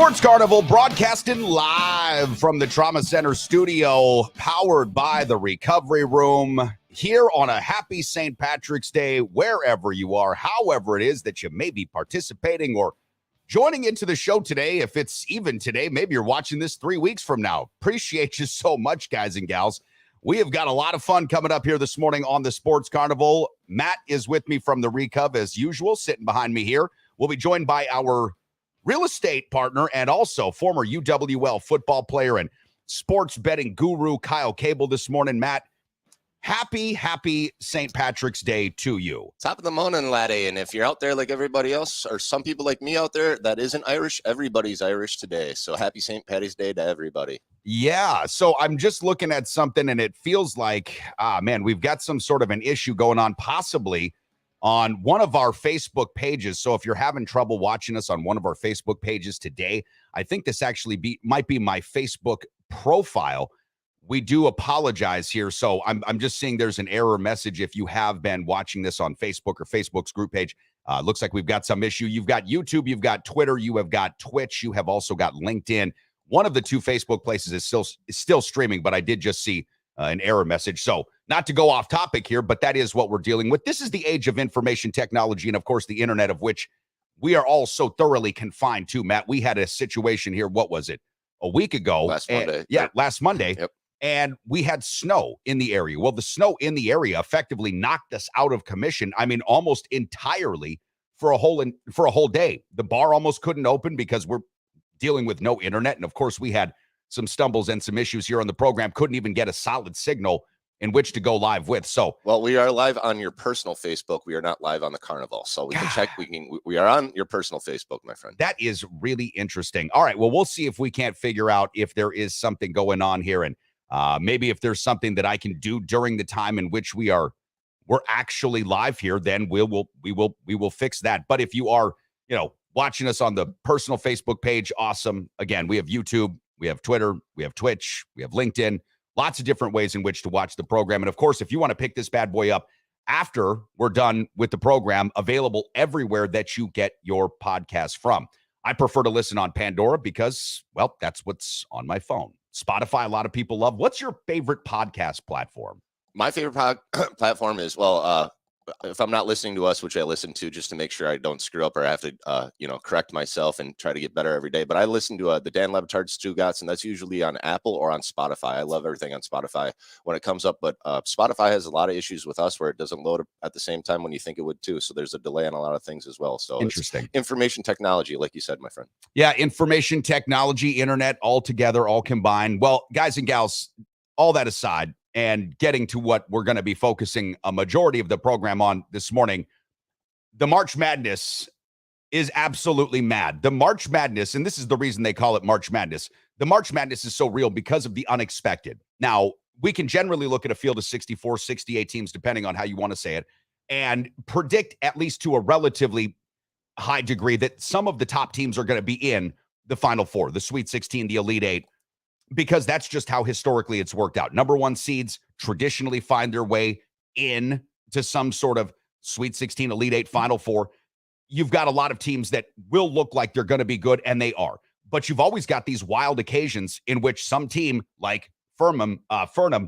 Sports Carnival broadcasting live from the Trauma Center studio, powered by the Recovery Room, here on a happy St. Patrick's Day, wherever you are, however it is that you may be participating or joining into the show today. If it's even today, maybe you're watching this 3 weeks from now. Appreciate you so much, guys and gals. We have got a lot of fun coming up here this morning on the Sports Carnival. Matt is with me from the Recov as usual, sitting behind me here. We'll be joined by our real estate partner and also former UWL football player and sports betting guru, Koelbl, this morning. Matt, happy St. Patrick's Day to you. Top of the morning, laddie. And if you're out there like everybody else, or some people like me out there that isn't Irish, everybody's Irish today. So happy St. Patty's Day to everybody. Yeah, so I'm just looking at something and it feels like, man, we've got some sort of an issue going on, possibly on one of our Facebook pages. So if you're having trouble watching us on one of our Facebook pages today, I think this actually might be my Facebook profile. We do apologize here. So I'm just seeing there's an error message if you have been watching this on Facebook or Facebook's group page. Looks like we've got some issue. You've got YouTube, you've got Twitter, you have got Twitch, you have also got LinkedIn. One of the two Facebook places is still streaming, but I did just see an error message. So not to go off topic here, but that is what we're dealing with. This is the age of information technology and, of course, the internet, of which we are all so thoroughly confined to. Matt, we had a situation here. What was it? A week ago. Last Monday. Last Monday. Yep. And we had snow in the area. Well, the snow in the area effectively knocked us out of commission. I mean, almost entirely for a whole day. The bar almost couldn't open because we're dealing with no internet. And of course, we had some stumbles and some issues here on the program. Couldn't even get a solid signal in which to go live with. So, well, we are live on your personal Facebook. We are not live on the Carnival. So we can check. We are on your personal Facebook, my friend. That is really interesting. All right. Well, we'll see if we can't figure out if there is something going on here, and maybe if there's something that I can do during the time in which we're actually live here, then we will fix that. But if you are, watching us on the personal Facebook page, awesome. Again, we have YouTube, we have Twitter, we have Twitch, we have LinkedIn, lots of different ways in which to watch the program. And of course, if you want to pick this bad boy up after we're done with the program, available everywhere that you get your podcast from. I prefer to listen on Pandora because, well, that's what's on my phone. Spotify, a lot of people love. What's your favorite podcast platform? My favorite platform is, if I'm not listening to us, which I listen to just to make sure I don't screw up or I have to, correct myself and try to get better every day. But I listen to the Dan Lebitard Stugotz, and that's usually on Apple or on Spotify. I love everything on Spotify when it comes up. But Spotify has a lot of issues with us where it doesn't load at the same time when you think it would too. So there's a delay on a lot of things as well. So interesting. Information technology, like you said, my friend. Yeah, information technology, internet, all together, all combined. Well, guys and gals, all that aside, and getting to what we're going to be focusing a majority of the program on this morning, the March Madness is absolutely mad. The March Madness, and this is the reason they call it March Madness, the March Madness is so real because of the unexpected. Now, we can generally look at a field of 64, 68 teams, depending on how you want to say it, and predict, at least to a relatively high degree, that some of the top teams are going to be in the Final Four, the Sweet 16, the Elite Eight, because that's just how historically it's worked out. Number one seeds traditionally find their way in to some sort of Sweet 16, Elite Eight, Final Four. You've got a lot of teams that will look like they're going to be good, and they are. But you've always got these wild occasions in which some team like Furnham,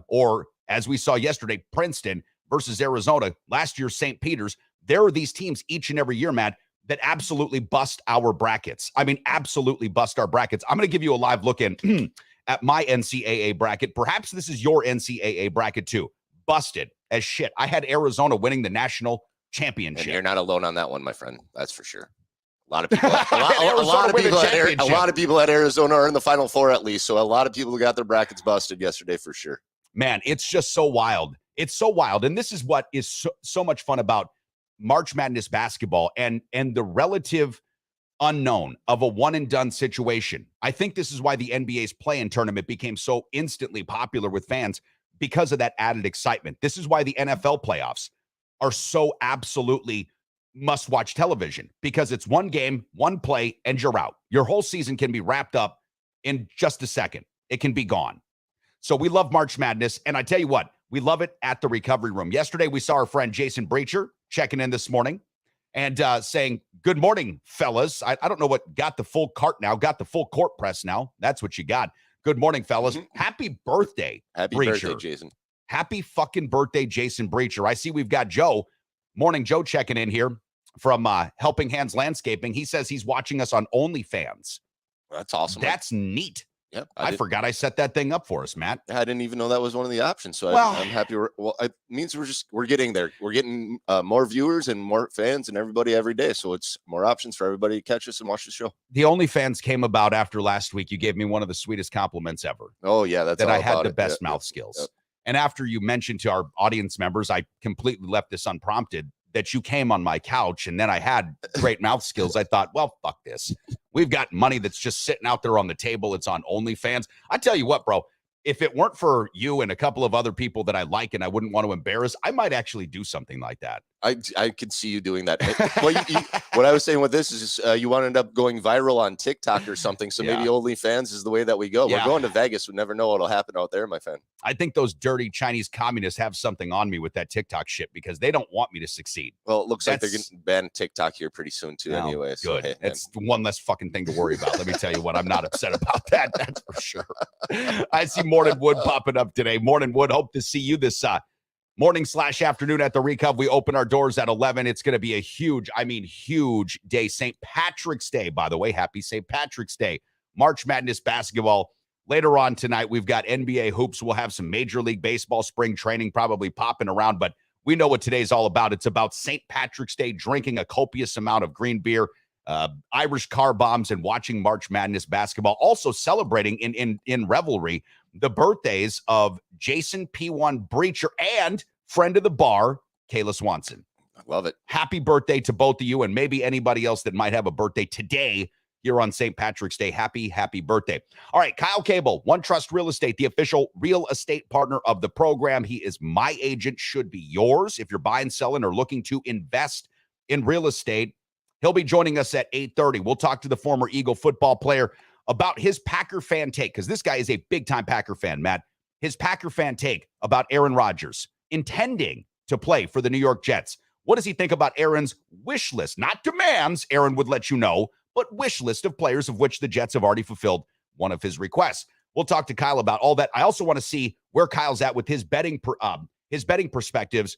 or as we saw yesterday, Princeton versus Arizona, last year St. Peter's, there are these teams each and every year, Matt, that absolutely bust our brackets. I mean, absolutely bust our brackets. I'm going to give you a live look in at my NCAA bracket. Perhaps this is your NCAA bracket too. Busted as shit. I had Arizona winning the national championship. And you're not alone on that one, my friend. That's for sure. A lot of people, a lot of people at Arizona are in the Final Four at least. So a lot of people got their brackets busted yesterday for sure. Man, it's just so wild. It's so wild. And this is what is so much fun about March Madness basketball and the relative unknown of a one and done situation. I think this is why the NBA's play-in tournament became so instantly popular with fans, because of that added excitement. This is why the NFL playoffs are so absolutely must-watch television, because it's one game, one play, and you're out. Your whole season can be wrapped up in just a second. It can be gone. So we love March Madness, and I tell you what, we love it at the Recovery Room. Yesterday, we saw our friend Jason Breacher checking in this morning. and saying, good morning, fellas. I don't know what got the full cart now, got the full court press now. That's what you got. Good morning, fellas. Happy birthday, Happy Breacher. birthday, Jason. Happy fucking birthday, Jason Breacher. I see we've got Joe. Morning, Joe, checking in here from Helping Hands Landscaping. He says he's watching us on OnlyFans. That's awesome. That's neat. Yep. I forgot I set that thing up for us, Matt. I didn't even know that was one of the options. So I'm happy. It means we're getting there. We're getting more viewers and more fans and everybody every day. So it's more options for everybody to catch us and watch the show. The OnlyFans came about after last week. You gave me one of the sweetest compliments ever. Oh yeah, that's that all I had about the best mouth skills. Yep. And after you mentioned to our audience members, I completely left this unprompted, that you came on my couch and then I had great mouth skills. I thought, well, fuck this. We've got money that's just sitting out there on the table. It's on OnlyFans. I tell you what, bro, if it weren't for you and a couple of other people that I like and I wouldn't want to embarrass, I might actually do something like that. I could see you doing that. Well, what I was saying with this is you want to end up going viral on TikTok or something. So maybe OnlyFans is the way that we go. We're going to Vegas. We never know what'll happen out there, my friend. I think those dirty Chinese communists have something on me with that TikTok shit because they don't want me to succeed. Well, it looks like they're going to ban TikTok here pretty soon too anyway. So, good. It's one less fucking thing to worry about. Let me tell you what, I'm not upset about that. That's for sure. I see Morning Wood popping up today. Morning Wood, hope to see you this morning/afternoon at the Recov. We open our doors at 11. It's going to be a huge day. St. Patrick's Day, by the way. Happy St. Patrick's Day. March Madness basketball. Later on tonight, we've got NBA hoops. We'll have some Major League Baseball spring training probably popping around, but we know what today's all about. It's about St. Patrick's Day, drinking a copious amount of green beer, Irish car bombs, and watching March Madness basketball. Also celebrating in revelry the birthdays of Jason P1 Breacher and friend of the bar, Kayla Swanson. I love it. Happy birthday to both of you and maybe anybody else that might have a birthday today here on St. Patrick's Day. Happy birthday. All right, Kyle Koelbl, One Trust Real Estate, the official real estate partner of the program. He is my agent, should be yours if you're buying, selling, or looking to invest in real estate. He'll be joining us at 8:30. We'll talk to the former Eagle football player about his Packer fan take, because this guy is a big-time Packer fan, Matt. His Packer fan take about Aaron Rodgers intending to play for the New York Jets. What does he think about Aaron's wish list? Not demands, Aaron would let you know, but wish list of players of which the Jets have already fulfilled one of his requests. We'll talk to Kyle about all that. I also want to see where Kyle's at with his betting perspectives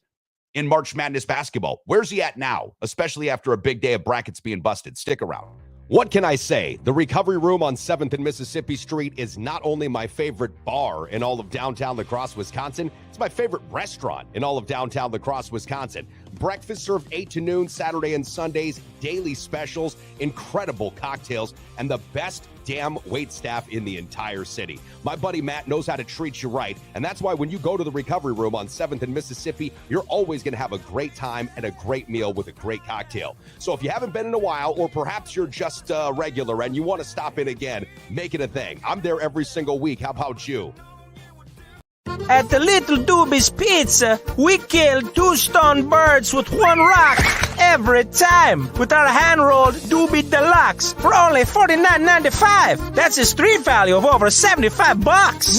in March Madness basketball. Where's he at now, especially after a big day of brackets being busted? Stick around. What can I say? The Recovery Room on 7th and Mississippi Street is not only my favorite bar in all of downtown La Crosse, Wisconsin, it's my favorite restaurant in all of downtown La Crosse, Wisconsin. Breakfast served 8 to noon, Saturday and Sundays, daily specials, incredible cocktails, and the best damn wait staff in the entire city. My buddy Matt knows how to treat you right, and that's why when you go to the Recovery Room on 7th and Mississippi, you're always going to have a great time and a great meal with a great cocktail. So if you haven't been in a while, or perhaps you're just regular and you want to stop in again, make it a thing. I'm there every single week. How about you? At the Little Doobie's Pizza, we kill 2 stone birds with 1 rock every time with our hand-rolled Doobie Deluxe for only $49.95. That's a street value of over $75.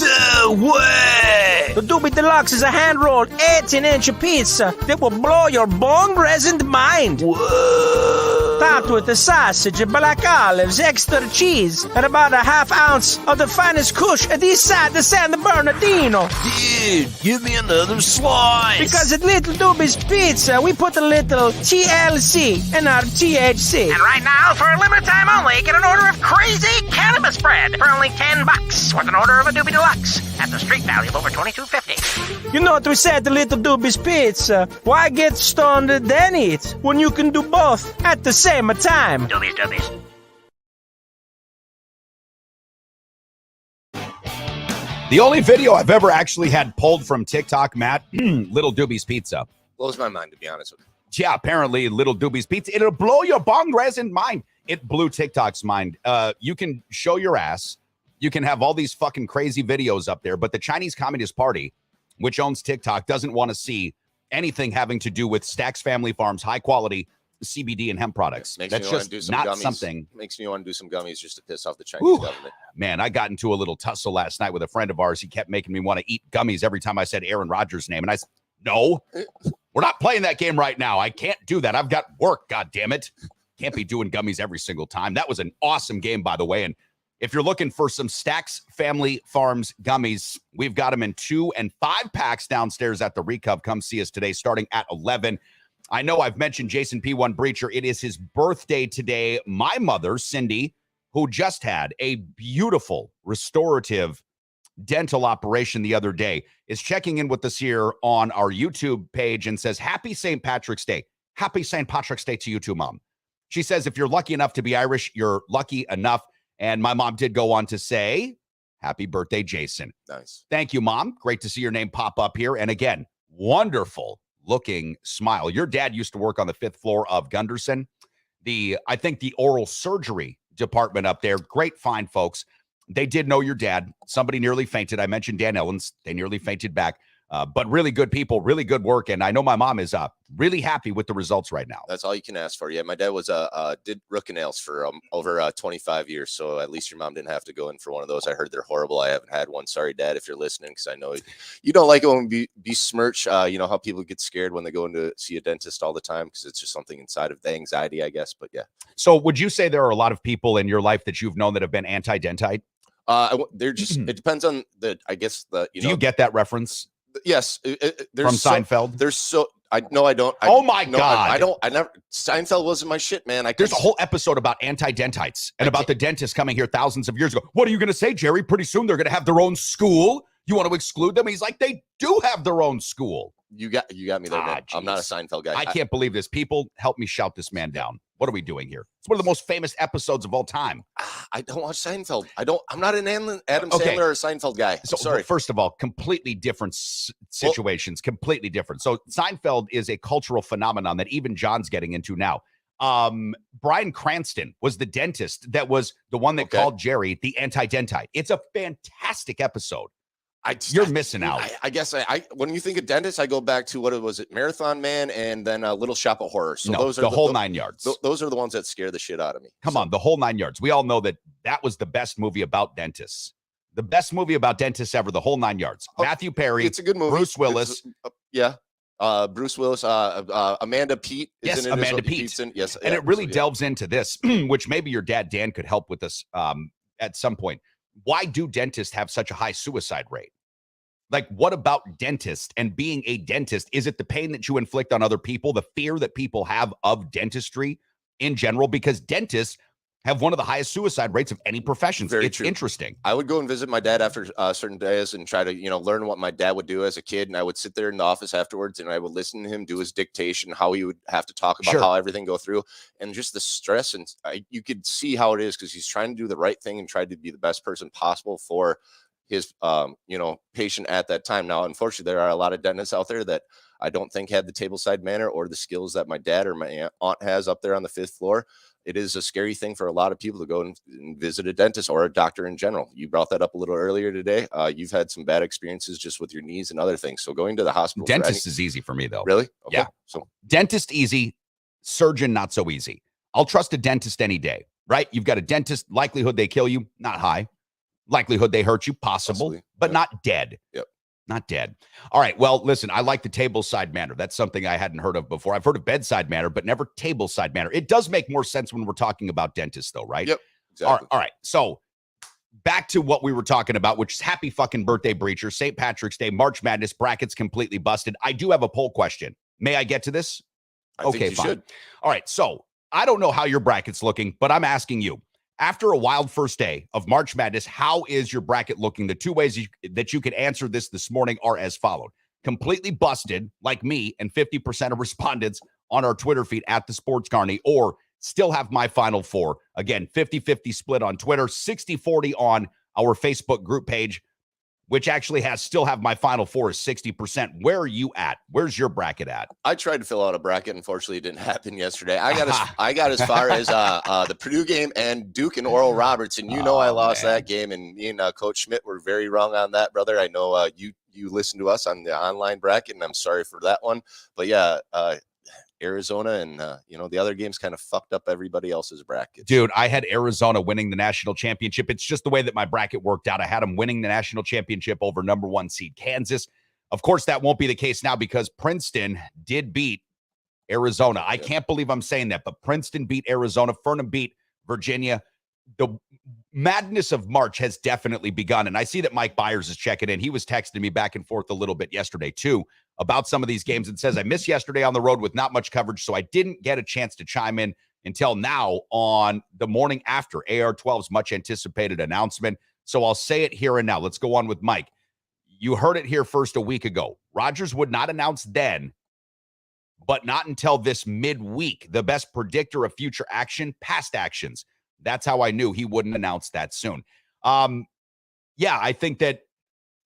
No way! The Doobie Deluxe is a hand-rolled 18-inch pizza that will blow your bone-resonant mind. Whoa! Topped with a sausage, black olives, extra cheese, and about a half ounce of the finest kush at east side of San Bernardino. Dude, give me another slice. Because at Little Doobie's Pizza, we put a little TLC in our THC. And right now, for a limited time only, get an order of crazy cannabis bread for only $10 with an order of a Doobie Deluxe at the street value of over $22.50. You know what we said at the Little Doobie's Pizza? Why get stoned then eat when you can do both at the same time? Doobies. The only video I've ever actually had pulled from TikTok, Matt, Little Doobie's Pizza. Blows my mind, to be honest with you. Yeah, apparently Little Doobie's Pizza. It'll blow your bong resin mind. It blew TikTok's mind. You can show your ass. You can have all these fucking crazy videos up there, but the Chinese Communist Party, which owns TikTok, doesn't want to see anything having to do with Stack's Family Farms, high quality CBD and hemp products. That's just not gummies. something. Makes me want to do some gummies just to piss off the Chinese government. Man, I got into a little tussle last night with a friend of ours. He kept making me want to eat gummies every time I said Aaron Rodgers' name. And I said, no, We're not playing that game right now. I can't do that. I've got work, God damn it. Can't be doing gummies every single time. That was an awesome game, by the way. And if you're looking for some Stacks Family Farms gummies, we've got them in 2 and 5 packs downstairs at the Recov. Come see us today starting at 11. I know I've mentioned Jason P1 Breacher. It is his birthday today. My mother, Cindy, who just had a beautiful restorative dental operation the other day, is checking in with us here on our YouTube page and says, Happy St. Patrick's Day. Happy St. Patrick's Day to you too, Mom. She says, if you're lucky enough to be Irish, you're lucky enough. And my mom did go on to say, happy birthday, Jason. Nice. Thank you, Mom. Great to see your name pop up here. And again, wonderful looking smile. Your dad used to work on the 5th floor of Gunderson, I think the oral surgery department up there. Great find, folks. They did know your dad. Somebody nearly fainted. I mentioned Dan Ellens. They nearly fainted back. But really good people, really good work. And I know my mom is really happy with the results right now. That's all you can ask for. Yeah, my dad was did root canals for over 25 years. So at least your mom didn't have to go in for one of those. I heard they're horrible. I haven't had one. Sorry, Dad, if you're listening, because I know you don't like it when we besmirch. You know how people get scared when they go in to see a dentist all the time because it's just something inside of the anxiety, I guess. But yeah. So would you say there are a lot of people in your life that you've known that have been anti-dentite? They're just, it depends on do you get that reference? Yes. From Seinfeld? I don't. I never, Seinfeld wasn't my shit, man. There's a whole episode about anti-dentites and about the dentists coming here thousands of years ago. What are you going to say, Jerry? Pretty soon they're going to have their own school. You want to exclude them? He's like, they do have their own school. You got me there, man. I'm not a Seinfeld guy. I can't believe this. People, help me shout this man down. What are we doing here? It's one of the most famous episodes of all time. I don't watch Seinfeld. I'm not an Adam Sandler or Seinfeld guy. So, sorry. First of all, completely different situations. Completely different. So Seinfeld is a cultural phenomenon that even John's getting into now. Bryan Cranston was the dentist that was the one that called Jerry the anti-dentite. It's a fantastic episode. You're missing out. I guess when you think of dentists, I go back to what was it, Marathon Man, and then Little Shop of Horrors. So those are the whole 9 yards. Those are the ones that scare the shit out of me. Come on, the whole 9 yards. We all know that was the best movie about dentists. The best movie about dentists ever. The whole 9 yards. Matthew Perry. It's a good movie. Bruce Willis. Bruce Willis. Amanda Peet. Yes, Amanda Peet. Yes, and it really delves into this, which maybe your dad Dan could help with us at some point. Why do dentists have such a high suicide rate? Like, what about dentists and being a dentist? Is it the pain that you inflict on other people, the fear that people have of dentistry in general? Because dentists have one of the highest suicide rates of any profession. It's true. Interesting. I would go and visit my dad after certain days and try to, learn what my dad would do as a kid. And I would sit there in the office afterwards and I would listen to him do his dictation, how he would have to talk about how everything go through, and just the stress. And you could see how it is because he's trying to do the right thing and try to be the best person possible for his patient at that time. Now, unfortunately, there are a lot of dentists out there that I don't think had the tableside manner or the skills that my dad or my aunt has up there on the 5th floor. It is a scary thing for a lot of people to go and visit a dentist or a doctor in general. You brought that up a little earlier today. You've had some bad experiences just with your knees and other things. So going to the hospital. Dentist is easy for me, though. Really? Okay. Yeah. So dentist easy, surgeon not so easy. I'll trust a dentist any day, right? You've got a dentist, likelihood they kill you, not high. Likelihood they hurt you, possible, but not dead. Yep. Not dead. All right. Well, listen, I like the tableside manner. That's something I hadn't heard of before. I've heard of bedside manner, but never tableside manner. It does make more sense when we're talking about dentists, though, right? Yep. Exactly. All right. So back to what we were talking about, which is happy fucking birthday, Breacher. St. Patrick's Day, March Madness, brackets completely busted. I do have a poll question. May I get to this? I think you fine. Should. All right. So I don't know how your bracket's looking, but I'm asking you. After a wild first day of March Madness, how is your bracket looking? The two ways that you can answer this morning are as followed. Completely busted, like me, and 50% of respondents on our Twitter feed at the Sports Carney, or still have my final four. Again, 50-50 split on Twitter, 60-40 on our Facebook group page, which actually still have my final four is 60%. Where are you at? Where's your bracket at? I tried to fill out a bracket. Unfortunately, it didn't happen yesterday. I got as far as the Purdue game and Duke and Oral Roberts, and I lost that game. And me and Coach Schmidt were very wrong on that, brother. I know you listened to us on the online bracket, and I'm sorry for that one. But yeah, Arizona and the other games kind of fucked up everybody else's bracket. Dude, I had Arizona winning the national championship. It's just the way that my bracket worked out. I had them winning the national championship over number 1 seed Kansas. Of course, that won't be the case now because Princeton did beat Arizona. I can't believe I'm saying that, but Princeton beat Arizona. Furman beat Virginia. The madness of March has definitely begun. And I see that Mike Byers is checking in. He was texting me back and forth a little bit yesterday, too, about some of these games and says, I missed yesterday on the road with not much coverage, so I didn't get a chance to chime in until now on the morning after AR-12's much anticipated announcement. So I'll say it here and now. Let's go on with Mike. You heard it here first a week ago. Rodgers would not announce then, but not until this midweek. The best predictor of future action, past actions. That's how I knew he wouldn't announce that soon. Yeah, I think that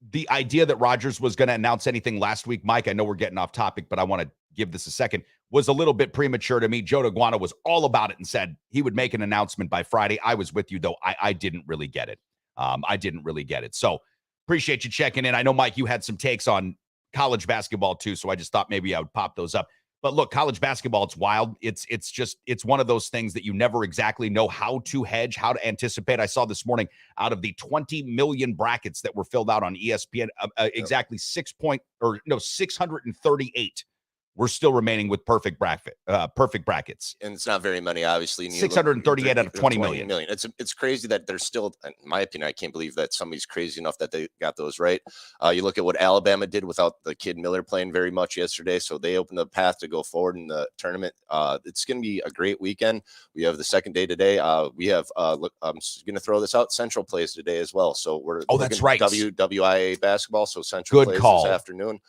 the idea that Rodgers was going to announce anything last week, Mike, I know we're getting off topic, but I want to give this a second, was a little bit premature to me. Joe DeGuano was all about it and said he would make an announcement by Friday. I was with you, though. I didn't really get it. I didn't really get it. So appreciate you checking in. I know, Mike, you had some takes on college basketball, too, so I just thought maybe I would pop those up. But look, college basketball, it's wild. It's one of those things that you never exactly know how to hedge, how to anticipate. I saw this morning out of the 20 million brackets that were filled out on ESPN, exactly 638 were still remaining with perfect brackets. And it's not very many, obviously. 638 out of 20 million. It's crazy that there's still, in my opinion, I can't believe that somebody's crazy enough that they got those right. You look at what Alabama did without the kid Miller playing very much yesterday, so they opened the path to go forward in the tournament. It's going to be a great weekend. We have the second day today. We have, look, I'm going to throw this out. Central plays today as well. So we're that's right. WWIA basketball. So Central plays call. this afternoon.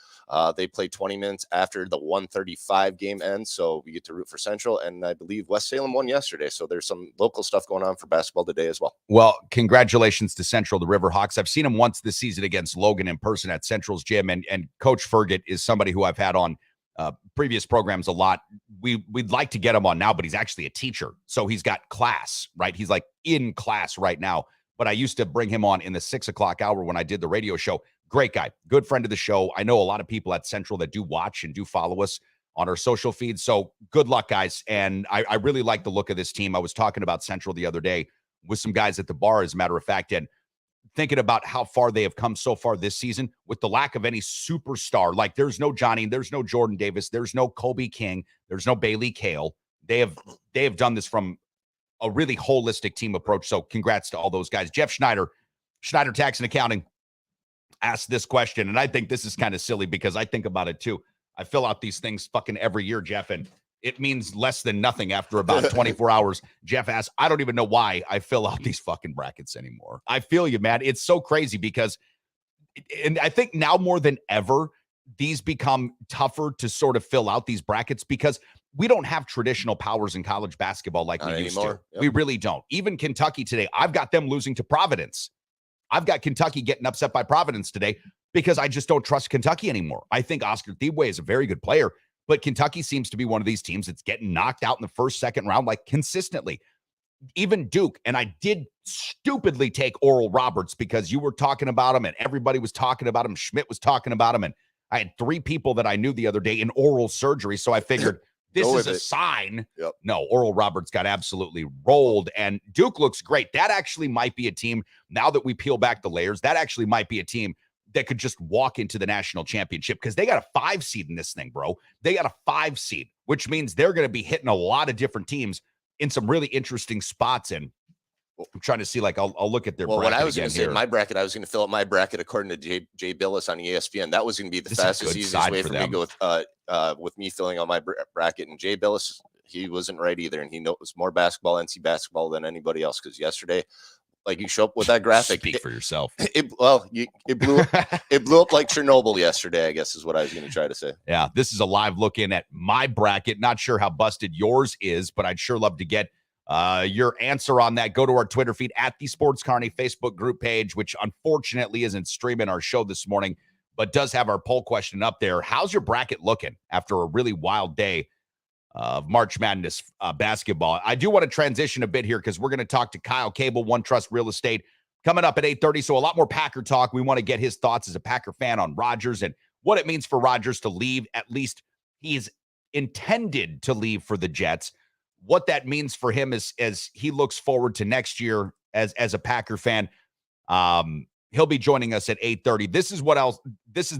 They play 20 minutes after the 1:35 game ends, so we get to root for Central. And I believe West Salem won yesterday, so there's some local stuff going on for basketball today as well. Well, congratulations to Central, the Riverhawks. I've seen them once this season against Logan in person at Central's gym, and Coach Fergit is somebody who I've had on previous programs a lot. We'd like to get him on now, but he's actually a teacher, so he's got class, right? He's like in class right now. But I used to bring him on in the 6 o'clock hour when I did the radio show. Great guy, good friend of the show. I know a lot of people at Central that do watch and do follow us on our social feeds. So good luck, guys. And I really like the look of this team. I was talking about Central the other day with some guys at the bar, as a matter of fact, and thinking about how far they have come so far this season with the lack of any superstar. Like there's no Johnny, there's no Jordan Davis, there's no Kobe King, there's no Bailey Cale. They have done this from a really holistic team approach. So congrats to all those guys. Jeff Schneider Tax and Accounting, asked this question, and I think this is kind of silly because I think about it too. I fill out these things fucking every year, Jeff, and it means less than nothing after about 24 hours. Jeff asks, I don't even know why I fill out these fucking brackets anymore. I feel you, man. It's so crazy because, and I think now more than ever, these become tougher to sort of fill out, these brackets, because we don't have traditional powers in college basketball like we used to. Yep. We really don't. Even Kentucky today, I've got them losing to Providence. I've got Kentucky getting upset by Providence today because I just don't trust Kentucky anymore. I think Oscar Tshiebwe is a very good player, but Kentucky seems to be one of these teams that's getting knocked out in the first, second round, like consistently. Even Duke, and I did stupidly take Oral Roberts because you were talking about him and everybody was talking about him. Schmidt was talking about him, and I had 3 people that I knew the other day in oral surgery, so I figured this is a sign. Yep. No, Oral Roberts got absolutely rolled, and Duke looks great. That actually might be a team, now that we peel back the layers, that actually might be a team that could just walk into the national championship because they got a 5 seed in this thing, bro. They got a 5 seed, which means they're going to be hitting a lot of different teams in some really interesting spots. And I'm trying to see, like, I'll look at their bracket. What I was going to say, here. My bracket, I was going to fill up my bracket according to Jay Billis on ESPN. That was going to be the fastest, easiest way for me to go with me filling out my bracket. And Jay Billis, he wasn't right either. And he knows more basketball, NC basketball, than anybody else. Because yesterday, like, you show up with that graphic. Speak for yourself. It blew up like Chernobyl yesterday, I guess is what I was going to try to say. Yeah, this is a live look in at my bracket. Not sure how busted yours is, but I'd sure love to get your answer on that. Go to our Twitter feed at the Sports Carney Facebook group page, which unfortunately isn't streaming our show this morning, but does have our poll question up there. How's your bracket looking after a really wild day of March Madness basketball? I do want to transition a bit here because we're going to talk to Kyle Koelbl, One Trust Real Estate, coming up at 8:30. So a lot more Packer talk. We want to get his thoughts as a Packer fan on Rodgers and what it means for Rodgers to leave. At least he's intended to leave for the Jets. What that means for him as he looks forward to next year as a Packer fan. He'll be joining us at 8:30. This is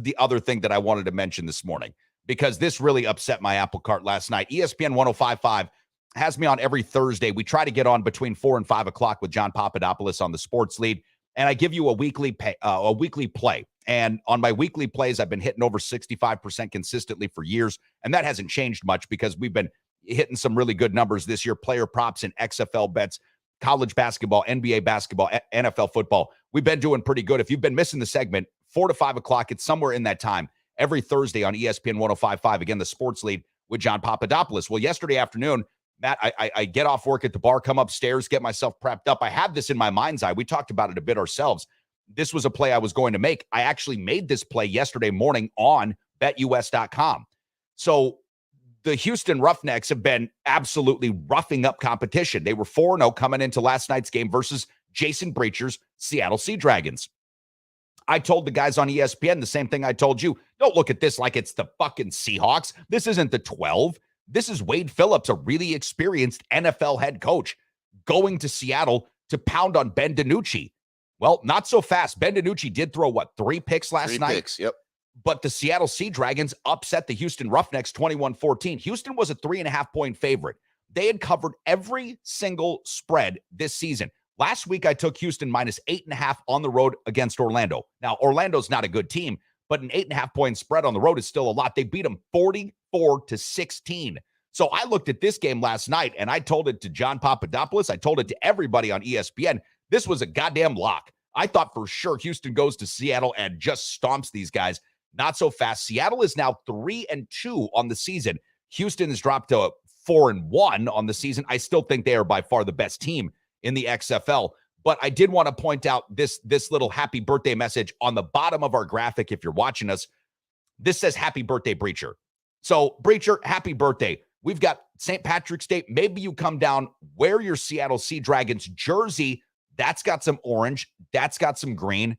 the other thing that I wanted to mention this morning, because this really upset my apple cart last night. ESPN 105.5 has me on every Thursday. We try to get on between 4 and 5 o'clock with John Papadopoulos on the Sports Lead, and I give you a weekly play. And on my weekly plays, I've been hitting over 65% consistently for years, and that hasn't changed much because we've been hitting some really good numbers this year. Player props and XFL bets, college basketball, NBA basketball, NFL football. We've been doing pretty good. If you've been missing the segment, 4 to 5 o'clock, it's somewhere in that time, every Thursday on ESPN 105.5. Again, the Sports Lead with John Papadopoulos. Well, yesterday afternoon, Matt, I get off work at the bar, come upstairs, get myself prepped up. I had this in my mind's eye. We talked about it a bit ourselves. This was a play I was going to make. I actually made this play yesterday morning on BetUS.com. So the Houston Roughnecks have been absolutely roughing up competition. They were 4-0 coming into last night's game versus Jason Breacher's Seattle Sea Dragons. I told the guys on ESPN the same thing I told you. Don't look at this like it's the fucking Seahawks. This isn't the 12. This is Wade Phillips, a really experienced NFL head coach, going to Seattle to pound on Ben DiNucci. Well, not so fast. Ben DiNucci did throw, 3 picks last night? 3 picks, yep. But the Seattle Sea Dragons upset the Houston Roughnecks 21-14. Houston was a 3.5-point favorite. They had covered every single spread this season. Last week, I took Houston minus 8.5 on the road against Orlando. Now, Orlando's not a good team, but an 8.5-point spread on the road is still a lot. They beat them 44-16. So I looked at this game last night, and I told it to John Papadopoulos. I told it to everybody on ESPN. This was a goddamn lock. I thought for sure Houston goes to Seattle and just stomps these guys. Not so fast. Seattle is now 3-2 on the season. Houston has dropped to 4-1 on the season. I still think they are by far the best team in the XFL. But I did want to point out this little happy birthday message on the bottom of our graphic. If you're watching us, this says happy birthday, Breacher. So Breacher, happy birthday. We've got St. Patrick's Day. Maybe you come down, wear your Seattle Sea Dragons jersey. That's got some orange. That's got some green.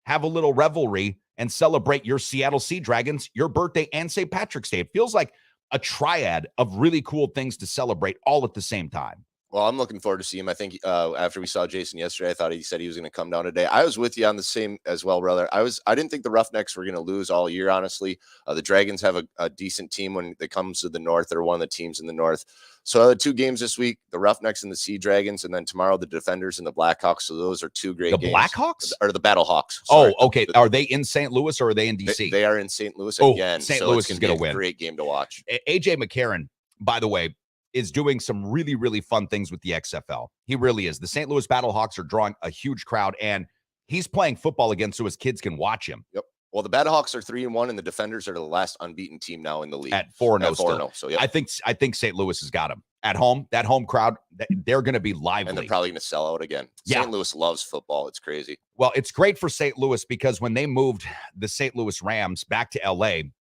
Have a little revelry and celebrate your Seattle Sea Dragons, your birthday, and St. Patrick's Day. It feels like a triad of really cool things to celebrate all at the same time. Well, I'm looking forward to see him. I think after we saw Jason yesterday, I thought he said he was going to come down today. I was with you on the same as well, brother. I didn't think the Roughnecks were going to lose all year, honestly. The Dragons have a decent team when it comes to the North. They're one of the teams in the North. So the 2 games this week, the Roughnecks and the Sea Dragons, and then tomorrow the Defenders and the Blackhawks. So those are 2 great games. The Blackhawks? Or the Battlehawks. Sorry. Oh, okay. Are they in St. Louis or are they in D.C.? They are in St. Louis again. St. Louis is going to win. Great game to watch. A.J. McCarron, by the way, is doing some really, really fun things with the XFL. He really is. The St. Louis Battlehawks are drawing a huge crowd, and he's playing football again so his kids can watch him. Yep. Well, the Battlehawks are 3-1, and the Defenders are the last unbeaten team now in the league. At 4-0 still. 4-0. So, yep. I think St. Louis has got him. At home, that home crowd, they're going to be lively. And they're probably going to sell out again. Yeah. St. Louis loves football. It's crazy. Well, it's great for St. Louis because when they moved the St. Louis Rams back to L.A.,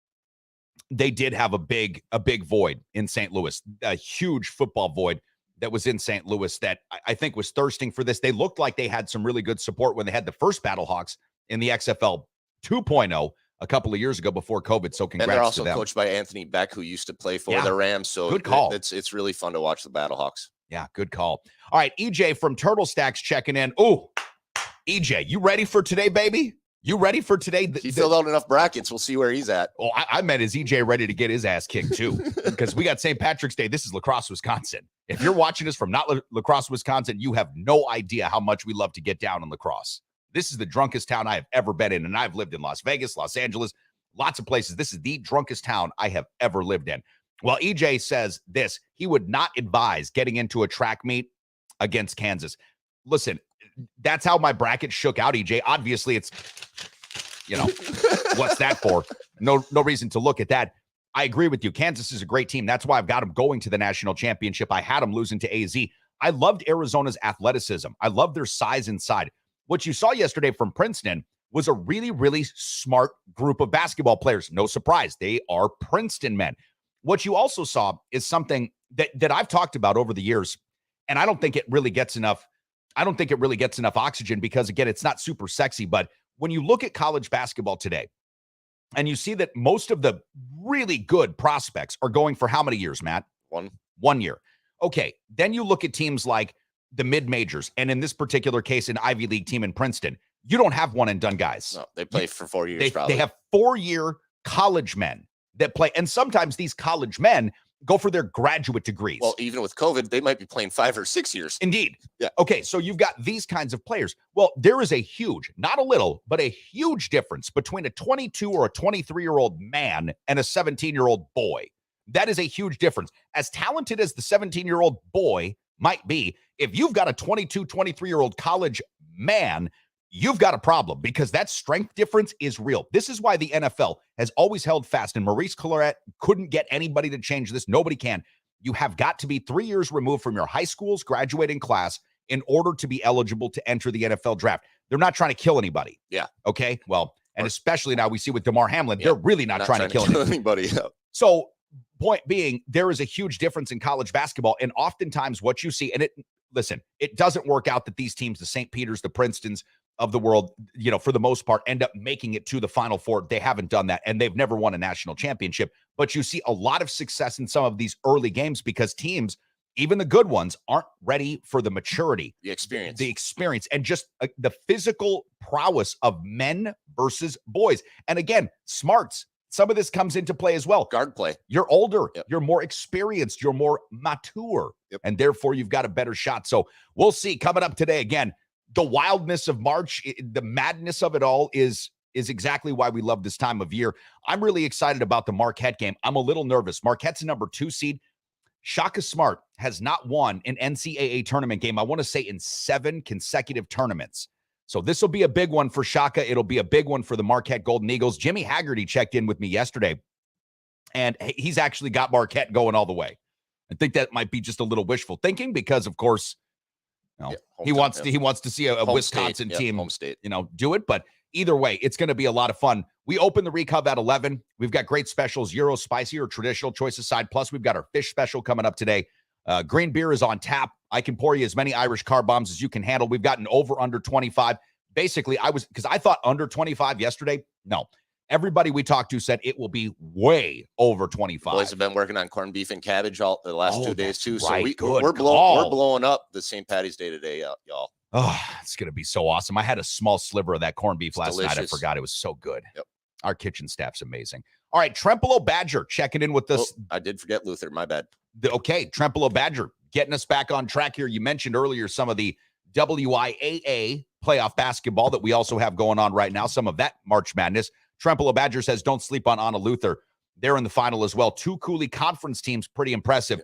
they did have a big void in St. Louis, a huge football void that was in St. Louis that I think was thirsting for this. They looked like they had some really good support when they had the first Battlehawks in the XFL 2.0 a couple of years ago before COVID. So congrats to them. And they're also coached by Anthony Beck, who used to play for the Rams. So good call. It's really fun to watch the Battlehawks. Yeah, good call. All right, EJ from Turtle Stacks checking in. Oh, EJ, you ready for today, baby? You ready for today? He filled out enough brackets. We'll see where he's at. Oh, I meant is EJ ready to get his ass kicked too? Because we got St. Patrick's Day. This is La Crosse, Wisconsin. If you're watching us from not La Crosse, Wisconsin, you have no idea how much we love to get down in La Crosse. This is the drunkest town I have ever been in, and I've lived in Las Vegas, Los Angeles, lots of places. This is the drunkest town I have ever lived in. Well, EJ says this. He would not advise getting into a track meet against Kansas. Listen, that's how my bracket shook out, EJ. Obviously, it's, what's that for? No reason to look at that. I agree with you. Kansas is a great team. That's why I've got them going to the national championship. I had them losing to AZ. I loved Arizona's athleticism. I love their size inside. What you saw yesterday from Princeton was a really, really smart group of basketball players. No surprise. They are Princeton men. What you also saw is something that I've talked about over the years, and I don't think it really gets enough. I don't think it really gets enough oxygen because, again, it's not super sexy. But when you look at college basketball today and you see that most of the really good prospects are going for how many years, Matt? 1 year. Okay. Then you look at teams like the mid-majors, and in this particular case, an Ivy League team in Princeton. You don't have one and done guys. No, they play for 4 years. They have 4-year college men that play. And sometimes these college men go for their graduate degrees. Well, even with COVID, they might be playing 5 or 6 years. Indeed. Yeah. Okay, so you've got these kinds of players. Well, there is a huge, not a little, but a huge difference between a 22 or a 23-year-old man and a 17-year-old boy. That is a huge difference. As talented as the 17-year-old boy might be, if you've got a 22, 23-year-old college man, you've got a problem because that strength difference is real. This is why the NFL has always held fast, and Maurice Clarett couldn't get anybody to change this. Nobody can. You have got to be 3 years removed from your high school's graduating class in order to be eligible to enter the NFL draft. They're not trying to kill anybody. Yeah. Okay? Well, and especially now we see with DeMar Hamlin, they're really not trying to kill anybody. Yeah. So, point being, there is a huge difference in college basketball, and oftentimes what you see, and it doesn't work out that these teams, the St. Peter's, the Princetons of the world, for the most part, end up making it to the Final Four. They haven't done that, and they've never won a national championship. But you see a lot of success in some of these early games because teams, even the good ones, aren't ready for the maturity, the experience, and just the physical prowess of men versus boys. And again, smarts. Some of this comes into play as well. Guard play. You're older. Yep. You're more experienced. You're more mature. Yep. And therefore, you've got a better shot. So we'll see. Coming up today, again, the wildness of March, the madness of it all is exactly why we love this time of year. I'm really excited about the Marquette game. I'm a little nervous. Marquette's a number 2 seed. Shaka Smart has not won an NCAA tournament game, I want to say, in 7 consecutive tournaments. So this will be a big one for Shaka. It'll be a big one for the Marquette Golden Eagles. Jimmy Haggerty checked in with me yesterday, and he's actually got Marquette going all the way. I think that might be just a little wishful thinking because, of course, he wants to see a Wisconsin team, home state, do it. But either way, it's going to be a lot of fun. We open the Recov at 11. We've got great specials, Euro, spicy, or traditional choice aside. Plus, we've got our fish special coming up today. Green beer is on tap. I can pour you as many Irish car bombs as you can handle. We've got an over under 25. Basically, because I thought under 25 yesterday. No. Everybody we talked to said it will be way over 25. Boys have been working on corned beef and cabbage all the last 2 days too. Right. So we're blowing up the St. Patty's Day today, y'all. Oh, it's going to be so awesome. I had a small sliver of that corned beef last night. I forgot. It was so good. Yep. Our kitchen staff's amazing. All right, Trempolo Badger checking in with us. I did forget Luther. My bad. Okay, Trempolo Badger getting us back on track here. You mentioned earlier some of the WIAA playoff basketball that we also have going on right now, some of that March Madness. Trempolo Badger says, don't sleep on Anna Luther. They're in the final as well. 2 Cooley conference teams, pretty impressive.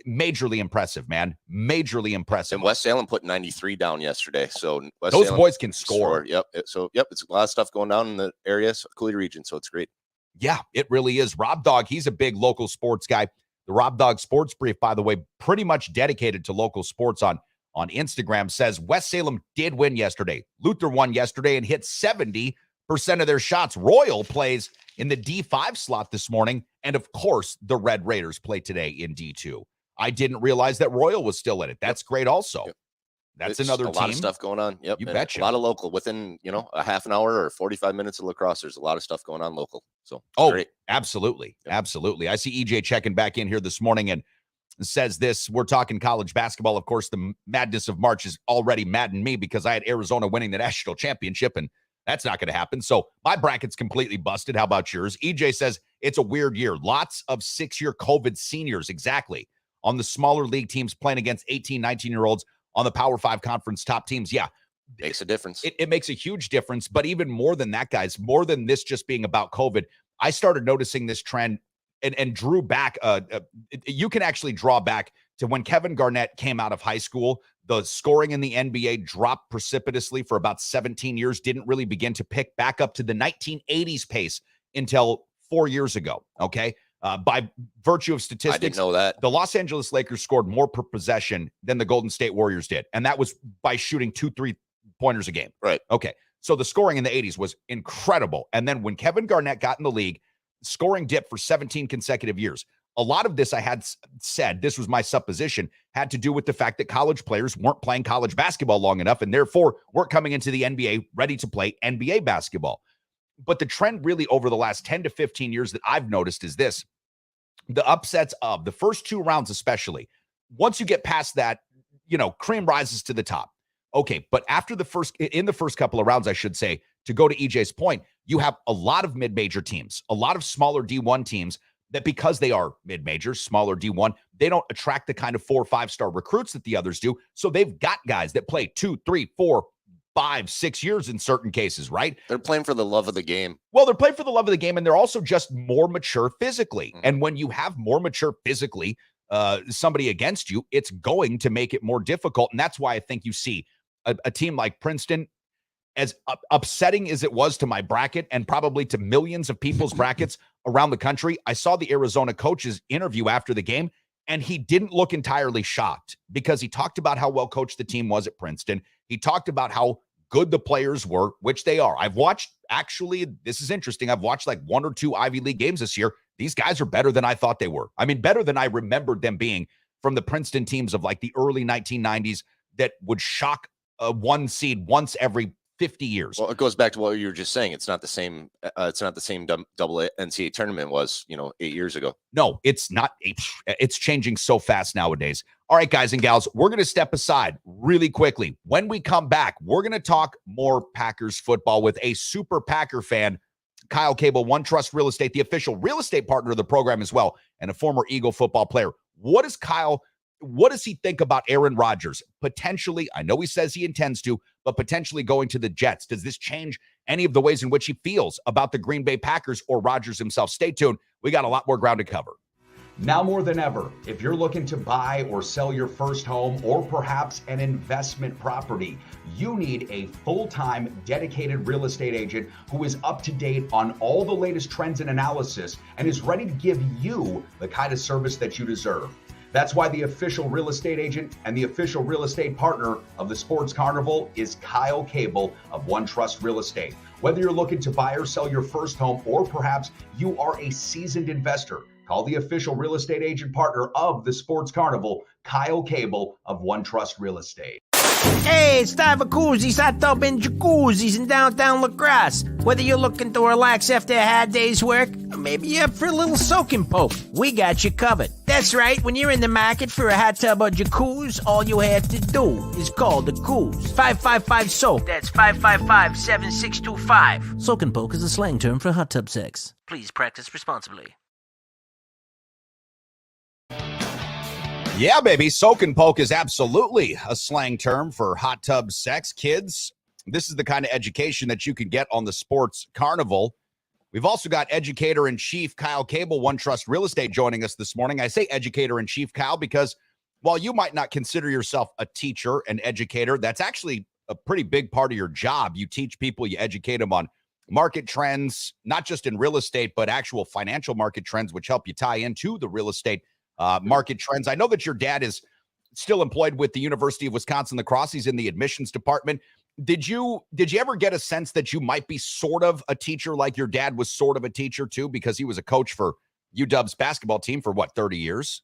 Majorly impressive, man. Majorly impressive. And West Salem put 93 down yesterday. So those boys can score. Yep. So, it's a lot of stuff going down in the area, Cooley region. So it's great. Yeah, it really is. Rob Dog, he's a big local sports guy. The Rob Dog Sports Brief, by the way, pretty much dedicated to local sports on Instagram, says West Salem did win yesterday. Luther won yesterday and hit 70% of their shots. Royal plays in the D5 slot this morning. And of course, the Red Raiders play today in D2. I didn't realize that Royal was still in it. That's great also. Yep. That's another team. A lot of stuff going on. Yep. You betcha. A lot of local within, a half an hour or 45 minutes of lacrosse. There's a lot of stuff going on local. So, great. Absolutely. Yep. Absolutely. I see EJ checking back in here this morning and says this. We're talking college basketball. Of course, the madness of March is already maddened me because I had Arizona winning the national championship, and that's not going to happen. So my bracket's completely busted. How about yours? EJ says it's a weird year. Lots of 6-year COVID seniors. Exactly. On the smaller league teams playing against 18, 19-year-olds on the Power 5 conference top teams. Yeah. Makes a difference. It makes a huge difference. But even more than that, guys, more than this just being about COVID, I started noticing this trend and drew back. You can actually draw back to when Kevin Garnett came out of high school. The scoring in the NBA dropped precipitously for about 17 years, didn't really begin to pick back up to the 1980s pace until 4 years ago. Okay. By virtue of statistics, I didn't know that. The Los Angeles Lakers scored more per possession than the Golden State Warriors did. And that was by shooting 2 3-pointers a game. Right. Okay. So the scoring in the 80s was incredible. And then when Kevin Garnett got in the league, scoring dipped for 17 consecutive years. A lot of this I had said, this was my supposition, had to do with the fact that college players weren't playing college basketball long enough and therefore weren't coming into the NBA ready to play NBA basketball. But the trend really over the last 10 to 15 years that I've noticed is this. The upsets of the first 2 rounds, especially, once you get past that, cream rises to the top. Okay, but in the first couple of rounds, I should say, to go to EJ's point, you have a lot of mid-major teams, a lot of smaller D1 teams that, because they are mid-major, smaller D1, they don't attract the kind of 4 or 5-star recruits that the others do. So they've got guys that play 2, 3, 4, 5, 6 years in certain cases, right? They're playing for the love of the game. Well, they're playing for the love of the game, and they're also just more mature physically. And when you have more mature physically, somebody against you, it's going to make it more difficult. And that's why I think you see a team like Princeton, as upsetting as it was to my bracket and probably to millions of people's brackets around the country. I saw the Arizona coach's interview after the game, and he didn't look entirely shocked because he talked about how well coached the team was at Princeton. He talked about how good the players were, which they are. I've watched, actually, this is interesting, I've watched like 1 or 2 Ivy League games this year. These guys are better than I thought they were. I mean, better than I remembered them being from the Princeton teams of like the early 1990s that would shock a 1 seed once every 50 years. Well, it goes back to what you were just saying. It's not the same. It's not the same double NCAA tournament was, 8 years ago. No, it's not. It's changing so fast nowadays. All right, guys and gals, we're going to step aside really quickly. When we come back, we're going to talk more Packers football with a super Packer fan, Kyle Koelbl, One Trust Real Estate, the official real estate partner of the program as well, and a former Eagle football player. What does he think about Aaron Rodgers? Potentially, I know he says he intends to, but potentially going to the Jets. Does this change any of the ways in which he feels about the Green Bay Packers or Rodgers himself? Stay tuned. We got a lot more ground to cover. Now more than ever, if you're looking to buy or sell your first home or perhaps an investment property, you need a full-time dedicated real estate agent who is up to date on all the latest trends and analysis and is ready to give you the kind of service that you deserve. That's why the official real estate agent and the official real estate partner of the Sports Carnival is Kyle Koelbl of One Trust Real Estate. Whether you're looking to buy or sell your first home, or perhaps you are a seasoned investor, call the official real estate agent partner of the Sports Carnival, Kyle Koelbl of One Trust Real Estate. Hey, it's time for koozies, hot tub, and jacuzzis in downtown La Crosse. Whether you're looking to relax after a hard day's work, or maybe you're up for a little soak and poke, we got you covered. That's right, when you're in the market for a hot tub or jacuzzi, all you have to do is call the Coos. 555-SOAK. That's 555-7625. Soak and poke is a slang term for hot tub sex. Please practice responsibly. Yeah, baby. Soak and poke is absolutely a slang term for hot tub sex. Kids, this is the kind of education that you can get on the Sports Carnival. We've also got Educator-in-Chief Kyle Koelbl, One Trust Real Estate, joining us this morning. I say Educator-in-Chief, Kyle, because while you might not consider yourself a teacher, an educator, that's actually a pretty big part of your job. You teach people, you educate them on market trends, not just in real estate, but actual financial market trends, which help you tie into the real estate market trends. I know that your dad is still employed with the University of Wisconsin-La Crosse. He's in the admissions department. Did you ever get a sense that you might be sort of a teacher, like your dad was sort of a teacher too, because he was a coach for UW's basketball team for 30 years?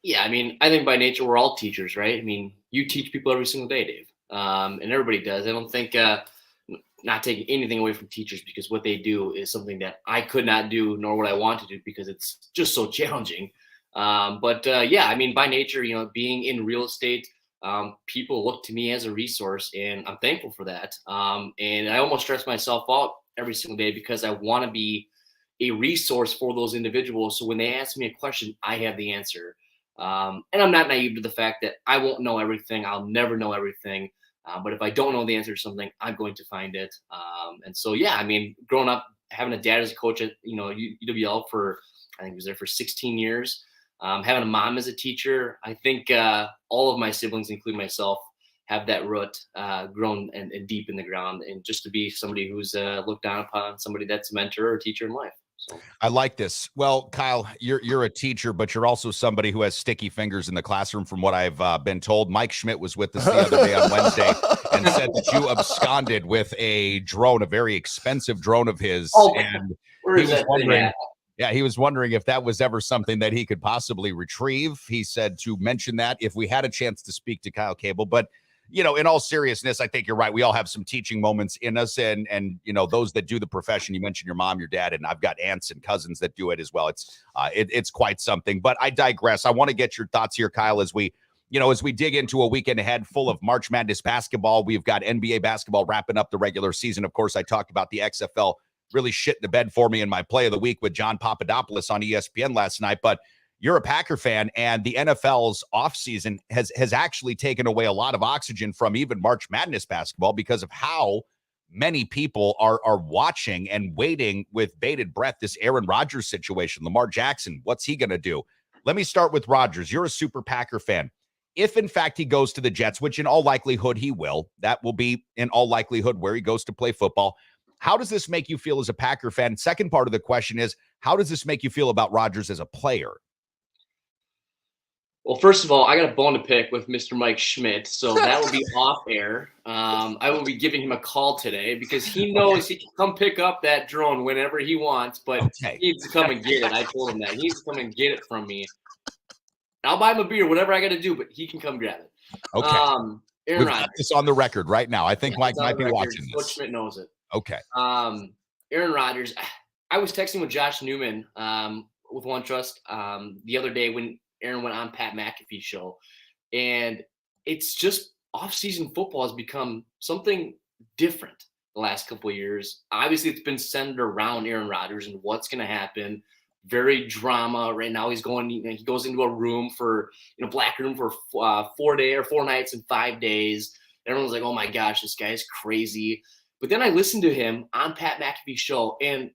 Yeah, I mean, I think by nature we're all teachers, right? I mean, you teach people every single day, Dave, and everybody does. I don't think not taking anything away from teachers, because what they do is something that I could not do, nor would I want to do, because it's just so challenging. Yeah, I mean, by nature, being in real estate, people look to me as a resource, and I'm thankful for that. And I almost stress myself out every single day because I want to be a resource for those individuals. So when they ask me a question, I have the answer. And I'm not naive to the fact that I won't know everything. I'll never know everything. But if I don't know the answer to something, I'm going to find it. And so, yeah, I mean, growing up, having a dad as a coach at, UWL for, I think he was there for 16 years. Having a mom as a teacher, I think all of my siblings, including myself, have that root grown and deep in the ground. And just to be somebody who's looked down upon, somebody that's a mentor or teacher in life. So. I like this. Well, Kyle, you're a teacher, but you're also somebody who has sticky fingers in the classroom, from what I've been told. Mike Schmidt was with us the other day on Wednesday and said that you absconded with a drone, a very expensive drone of his. Oh, and where is that thing at? Yeah, he was wondering if that was ever something that he could possibly retrieve. He said to mention that if we had a chance to speak to Kyle Koelbl. But, in all seriousness, I think you're right. We all have some teaching moments in us. And those that do the profession, you mentioned your mom, your dad, and I've got aunts and cousins that do it as well. It's quite something. But I digress. I want to get your thoughts here, Kyle, as we as we dig into a weekend ahead full of March Madness basketball, we've got NBA basketball wrapping up the regular season. Of course, I talked about the XFL really shit the bed for me in my play of the week with John Papadopoulos on ESPN last night. But you're a Packer fan, and the NFL's offseason has actually taken away a lot of oxygen from even March Madness basketball because of how many people are watching and waiting with bated breath this Aaron Rodgers situation. Lamar Jackson, what's he going to do? Let me start with Rodgers. You're a super Packer fan. If, in fact, he goes to the Jets, which in all likelihood he will, that will be in all likelihood where he goes to play football. How does this make you feel as a Packer fan? Second part of the question is, how does this make you feel about Rodgers as a player? Well, first of all, I got a bone to pick with Mr. Mike Schmidt, so that will be off air. I will be giving him a call today because he knows he can come pick up that drone whenever he wants, but he needs to come and get it. I told him that. He needs to come and get it from me. I'll buy him a beer, whatever I got to do, but he can come grab it. Okay. Aaron We've got this on the record right now. I think Mike might be watching Coach this. Schmidt knows it. Okay. Aaron Rodgers, I was texting with Josh Newman with OneTrust the other day when Aaron went on Pat McAfee's show, and it's just off-season football has become something different the last couple of years. Obviously, it's been centered around Aaron Rodgers and what's going to happen. Very drama right now. He goes into a room for, black room for 4 nights and 5 days. Everyone's like, oh my gosh, this guy is crazy. But then I listened to him on Pat McAfee's show, and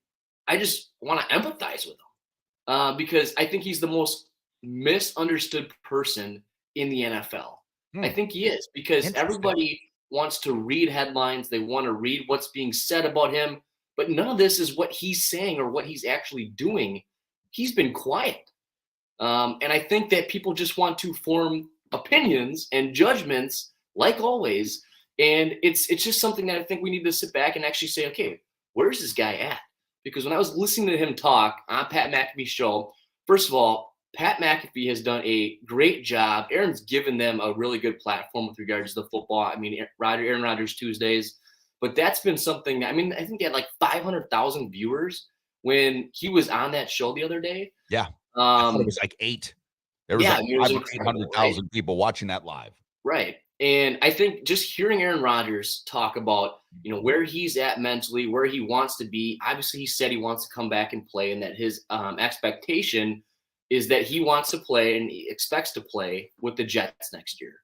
I just want to empathize with him because I think he's the most misunderstood person in the NFL. I think he is because everybody wants to read headlines. They want to read what's being said about him, but none of this is what he's saying or what he's actually doing. He's been quiet. And I think that people just want to form opinions and judgments like always. And it's just something that I think we need to sit back and actually say, okay, where's this guy at? Because when I was listening to him talk on Pat McAfee's show, first of all, Pat McAfee has done a great job. Aaron's given them a really good platform with regards to the football. I mean, Aaron Rodgers Tuesdays. But that's been something that, I think they had like 500,000 viewers when he was on that show the other day. Yeah. I thought it was like 8. There was like 800,000 people watching that live. Right. And I think just hearing Aaron Rodgers talk about, where he's at mentally, where he wants to be. Obviously, he said he wants to come back and play, and that his expectation is that he wants to play and he expects to play with the Jets next year.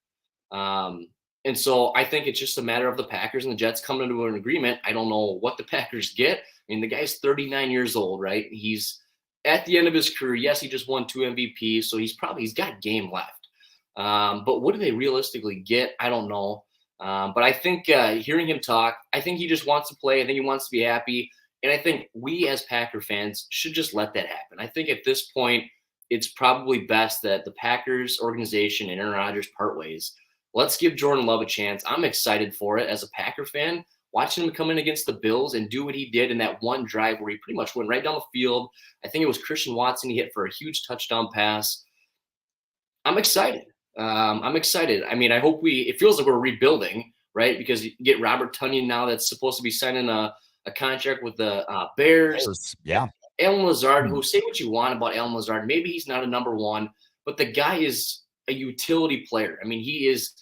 And so I think it's just a matter of the Packers and the Jets coming to an agreement. I don't know what the Packers get. The guy's 39 years old, right? He's at the end of his career. Yes, he just won 2 MVPs, so he's got game left. But what do they realistically get? I don't know. But I think hearing him talk, I think he just wants to play. I think he wants to be happy. And I think we as Packer fans should just let that happen. I think at this point, it's probably best that the Packers organization and Aaron Rodgers part ways. Let's give Jordan Love a chance. I'm excited for it as a Packer fan, watching him come in against the Bills and do what he did in that one drive where he pretty much went right down the field. I think it was Christian Watson he hit for a huge touchdown pass. I'm excited. I hope it feels like we're rebuilding, right? Because you get Robert Tonyan now that's supposed to be signing a contract with the Bears. Yeah. Allen Lazard, who say what you want about Allen Lazard, maybe he's not a number one, but the guy is a utility player. He is,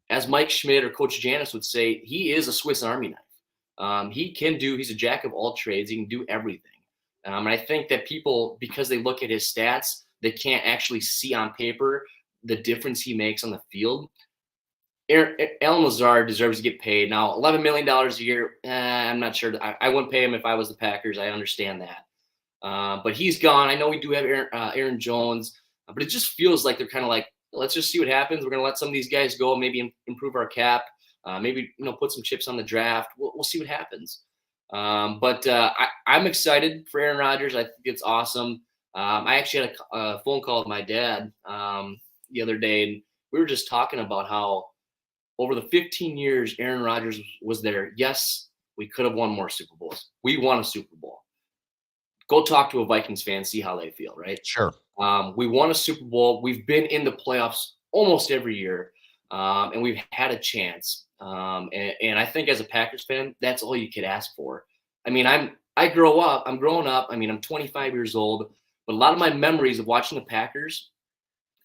as Mike Schmidt or Coach Janis would say, he is a Swiss Army knife. He's a jack of all trades. He can do everything. And I think that people, because they look at his stats, they can't actually see on paper the difference he makes on the field. Allen Lazard deserves to get paid. Now, $11 million a year, I'm not sure. I wouldn't pay him if I was the Packers. I understand that. But he's gone. I know we do have Aaron Jones, but it just feels like they're kind of like, let's just see what happens. We're going to let some of these guys go, maybe improve our cap, maybe put some chips on the draft. We'll see what happens. But I'm excited for Aaron Rodgers. I think it's awesome. I actually had a phone call with my dad the other day, and we were just talking about how over the 15 years Aaron Rodgers was there. Yes, we could have won more Super Bowls. We won a Super Bowl. Go talk to a Vikings fan, see how they feel, right? Sure. We won a Super Bowl. We've been in the playoffs almost every year, and we've had a chance. And I think as a Packers fan, that's all you could ask for. I'm growing up. I'm 25 years old, but a lot of my memories of watching the Packers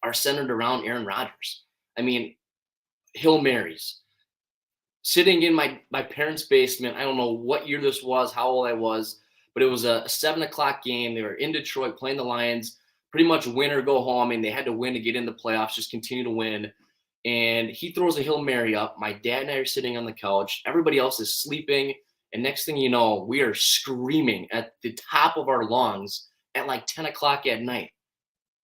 are centered around Aaron Rodgers. I mean, Hail Marys. Sitting in my parents' basement, I don't know what year this was, how old I was, but it was a 7 o'clock game. They were in Detroit playing the Lions, pretty much win or go home, and they had to win to get in the playoffs, just continue to win. And he throws a Hail Mary up. My dad and I are sitting on the couch. Everybody else is sleeping. And next thing you know, we are screaming at the top of our lungs at like 10 o'clock at night.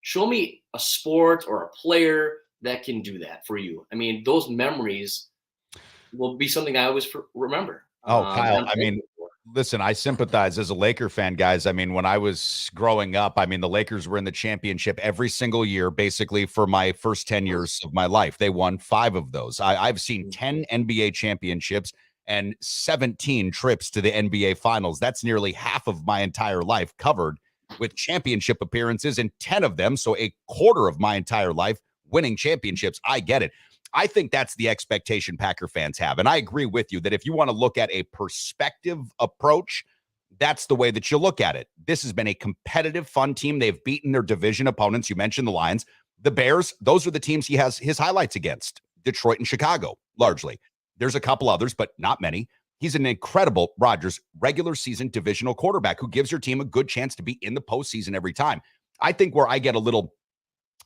Show me a sport or a player that can do that for you. I mean, those memories will be something I always remember. Oh, Kyle, I mean, listen, I sympathize as a Laker fan, guys. I mean, when I was growing up, I mean, the Lakers were in the championship every single year, basically for my first 10 years of my life. They won 5 of those. I've seen 10 NBA championships and 17 trips to the NBA finals. That's nearly half of my entire life covered with championship appearances, and 10 of them, so a quarter of my entire life winning championships. I get it. I think that's the expectation Packer fans have. And I agree with you that if you want to look at a perspective approach, that's the way that you look at it. This has been a competitive, fun team. They've beaten their division opponents. You mentioned the Lions. The Bears, those are the teams he has his highlights against. Detroit and Chicago, largely. There's a couple others, but not many. He's an incredible, Rodgers, regular season divisional quarterback who gives your team a good chance to be in the postseason every time. I think where I get a little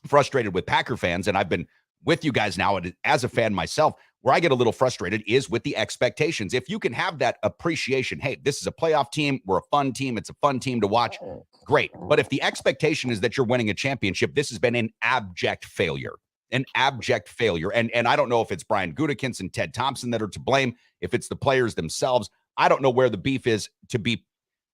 frustrated with Packer fans, and I've been with you guys now as a fan myself, where I get a little frustrated is with the expectations. If you can have that appreciation, hey, this is a playoff team, we're a fun team, it's a fun team to watch, great. But if the expectation is that you're winning a championship, this has been an abject failure. And I don't know if it's Brian Gutekunst and Ted Thompson that are to blame, if it's the players themselves. I don't know where the beef is, to be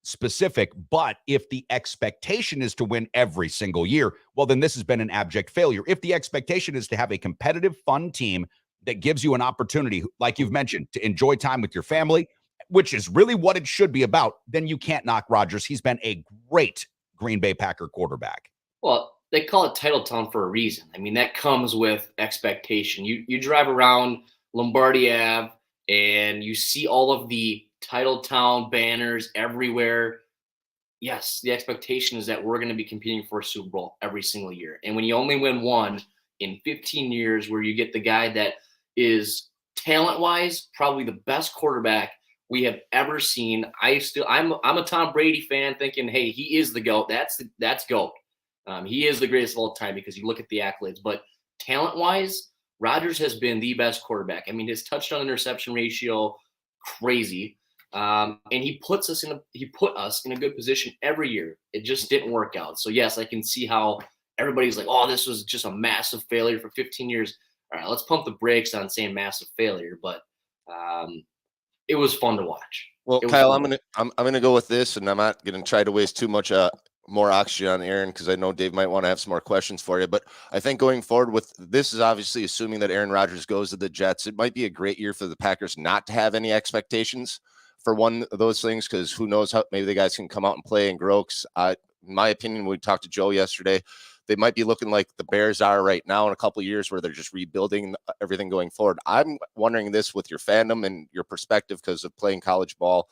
specific, but if the expectation is to win every single year, well, then this has been an abject failure. If the expectation is to have a competitive, fun team that gives you an opportunity, like you've mentioned, to enjoy time with your family, which is really what it should be about, then you can't knock Rodgers. He's been a great Green Bay Packer quarterback. Well, they call it Title Town for a reason. I mean, that comes with expectation. You drive around Lombardi Ave and you see all of the Title Town banners everywhere. Yes, the expectation is that we're going to be competing for a Super Bowl every single year. And when you only win one in 15 years, where you get the guy that is talent-wise probably the best quarterback we have ever seen. I'm a Tom Brady fan, thinking, hey, he is the GOAT. That's GOAT. He is the greatest of all time because you look at the accolades. But talent-wise, Rodgers has been the best quarterback. I mean, his touchdown interception ratio, crazy. And he put us in a good position every year. It just didn't work out. So yes, I can see how everybody's like, oh, this was just a massive failure for 15 years. All right, let's pump the brakes on saying massive failure, but it was fun to watch. Well, Kyle, I'm gonna go with this, and I'm not gonna try to waste too much more oxygen on Aaron, because I know Dave might want to have some more questions for you. But I think going forward with this is obviously assuming that Aaron Rodgers goes to the Jets. It might be a great year for the Packers not to have any expectations for one of those things, because who knows how maybe the guys can come out and play and grow. In my opinion, we talked to Joe yesterday, they might be looking like the Bears are right now in a couple of years, where they're just rebuilding everything going forward. I'm wondering this with your fandom and your perspective because of playing college ball.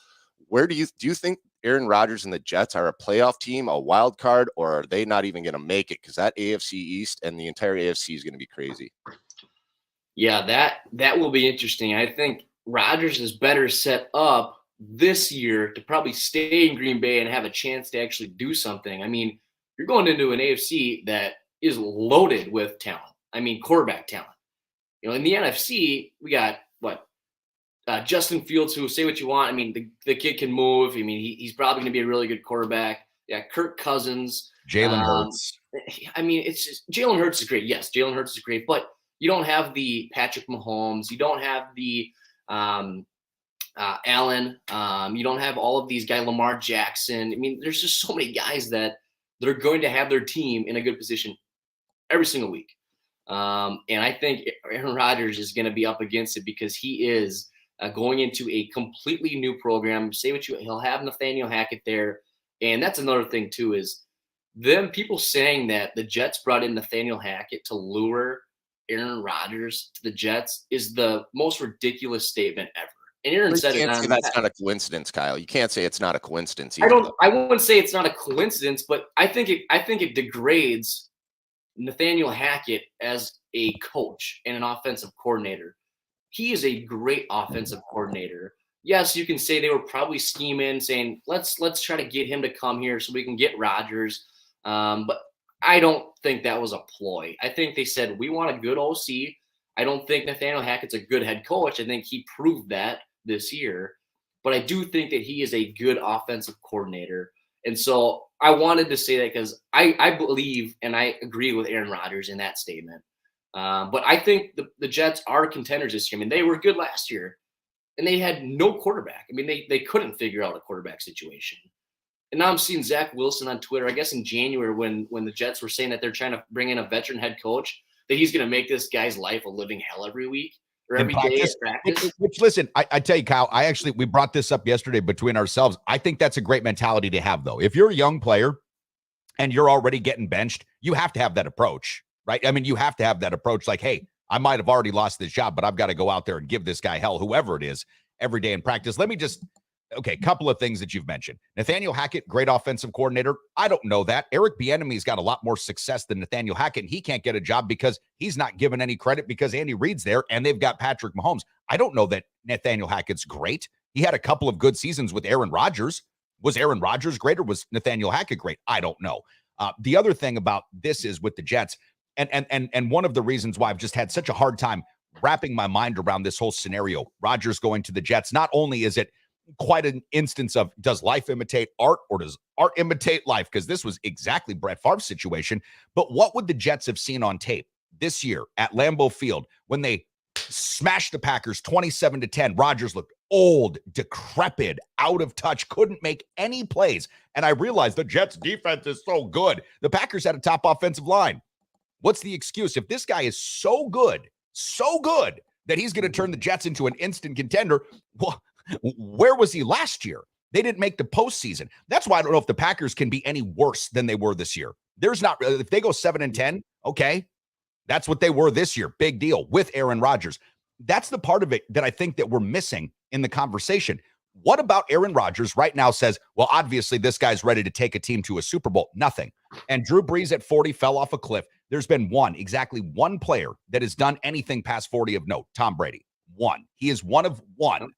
Where do you think Aaron Rodgers and the Jets are a playoff team, a wild card, or are they not even going to make it? Because that AFC East and the entire AFC is going to be crazy. Yeah, that will be interesting. I think Rodgers is better set up this year to probably stay in Green Bay and have a chance to actually do something. I mean, you're going into an AFC that is loaded with talent. I mean, quarterback talent. You know, in the NFC, we got Justin Fields, who, say what you want, I mean, the kid can move. I mean, he's probably going to be a really good quarterback. Yeah, Kirk Cousins. Jalen Hurts. I mean, it's just Jalen Hurts is great. Yes, Jalen Hurts is great, but you don't have the Patrick Mahomes. You don't have the Allen. You don't have all of these guys, Lamar Jackson. I mean, there's just so many guys that are going to have their team in a good position every single week. And I think Aaron Rodgers is going to be up against it because he is going into a completely new program. He'll have Nathaniel Hackett there. And that's another thing too, is them people saying that the Jets brought in Nathaniel Hackett to lure Aaron Rodgers to the Jets is the most ridiculous statement ever. And Aaron said it. That's not a coincidence, Kyle. You can't say it's not a coincidence either. I wouldn't say it's not a coincidence, but I think it degrades Nathaniel Hackett as a coach and an offensive coordinator, he is a great offensive coordinator. Yes, you can say they were probably scheming, saying, let's try to get him to come here so we can get Rodgers. But I don't think that was a ploy. I think they said, we want a good OC. I don't think Nathaniel Hackett's a good head coach. I think he proved that this year. But I do think that he is a good offensive coordinator. And so I wanted to say that because I believe and I agree with Aaron Rodgers in that statement. But I think the Jets are contenders this year. I mean, they were good last year, and they had no quarterback. I mean, they couldn't figure out a quarterback situation. And now I'm seeing Zach Wilson on Twitter, I guess in January when the Jets were saying that they're trying to bring in a veteran head coach, that he's going to make this guy's life a living hell every week or every day at practice. Which listen, I tell you, Kyle, we brought this up yesterday between ourselves. I think that's a great mentality to have, though. If you're a young player and you're already getting benched, you have to have that approach, right? I mean, you have to have that approach like, hey, I might have already lost this job, but I've got to go out there and give this guy hell, whoever it is, every day in practice. Let me just, okay, couple of things that you've mentioned. Nathaniel Hackett, great offensive coordinator. I don't know that. Eric Bieniemy's got a lot more success than Nathaniel Hackett, and he can't get a job because he's not given any credit because Andy Reid's there, and they've got Patrick Mahomes. I don't know that Nathaniel Hackett's great. He had a couple of good seasons with Aaron Rodgers. Was Aaron Rodgers great or was Nathaniel Hackett great? I don't know. The other thing about this is with the Jets, and one of the reasons why I've just had such a hard time wrapping my mind around this whole scenario, Rodgers going to the Jets, not only is it quite an instance of does life imitate art or does art imitate life? Because this was exactly Brett Favre's situation. But what would the Jets have seen on tape this year at Lambeau Field when they smashed the Packers 27-10? Rodgers looked old, decrepit, out of touch, couldn't make any plays. And I realized the Jets defense is so good. The Packers had a top offensive line. What's the excuse? If this guy is so good that he's going to turn the Jets into an instant contender, well, where was he last year? They didn't make the postseason. That's why I don't know if the Packers can be any worse than they were this year. There's not, if they go 7-10, okay, that's what they were this year. Big deal with Aaron Rodgers. That's the part of it that I think that we're missing in the conversation. What about Aaron Rodgers right now says, well, obviously this guy's ready to take a team to a Super Bowl? Nothing. And Drew Brees at 40 fell off a cliff. There's been exactly one player that has done anything past 40 of note, Tom Brady. One. He is one of one.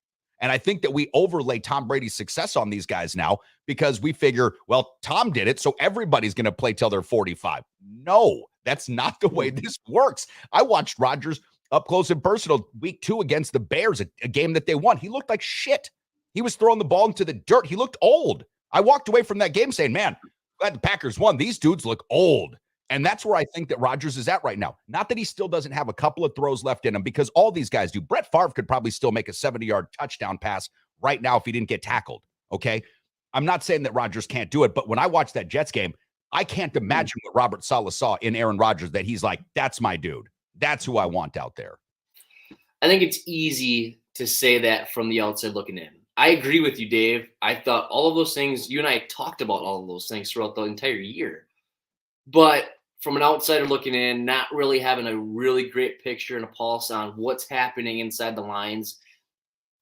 And I think that we overlay Tom Brady's success on these guys now because we figure, well, Tom did it, so everybody's going to play till they're 45. No, that's not the way this works. I watched Rodgers up close and personal week 2 against the Bears, a game that they won. He looked like shit. He was throwing the ball into the dirt. He looked old. I walked away from that game saying, man, glad the Packers won. These dudes look old. And that's where I think that Rodgers is at right now. Not that he still doesn't have a couple of throws left in him because all these guys do. Brett Favre could probably still make a 70-yard touchdown pass right now if he didn't get tackled, okay? I'm not saying that Rodgers can't do it, but when I watch that Jets game, I can't imagine what Robert Saleh saw in Aaron Rodgers that he's like, that's my dude. That's who I want out there. I think it's easy to say that from the outside looking in. I agree with you, Dave. I thought all of those things, you and I talked about all of those things throughout the entire year. But from an outsider looking in, not really having a really great picture and a pulse on what's happening inside the lines,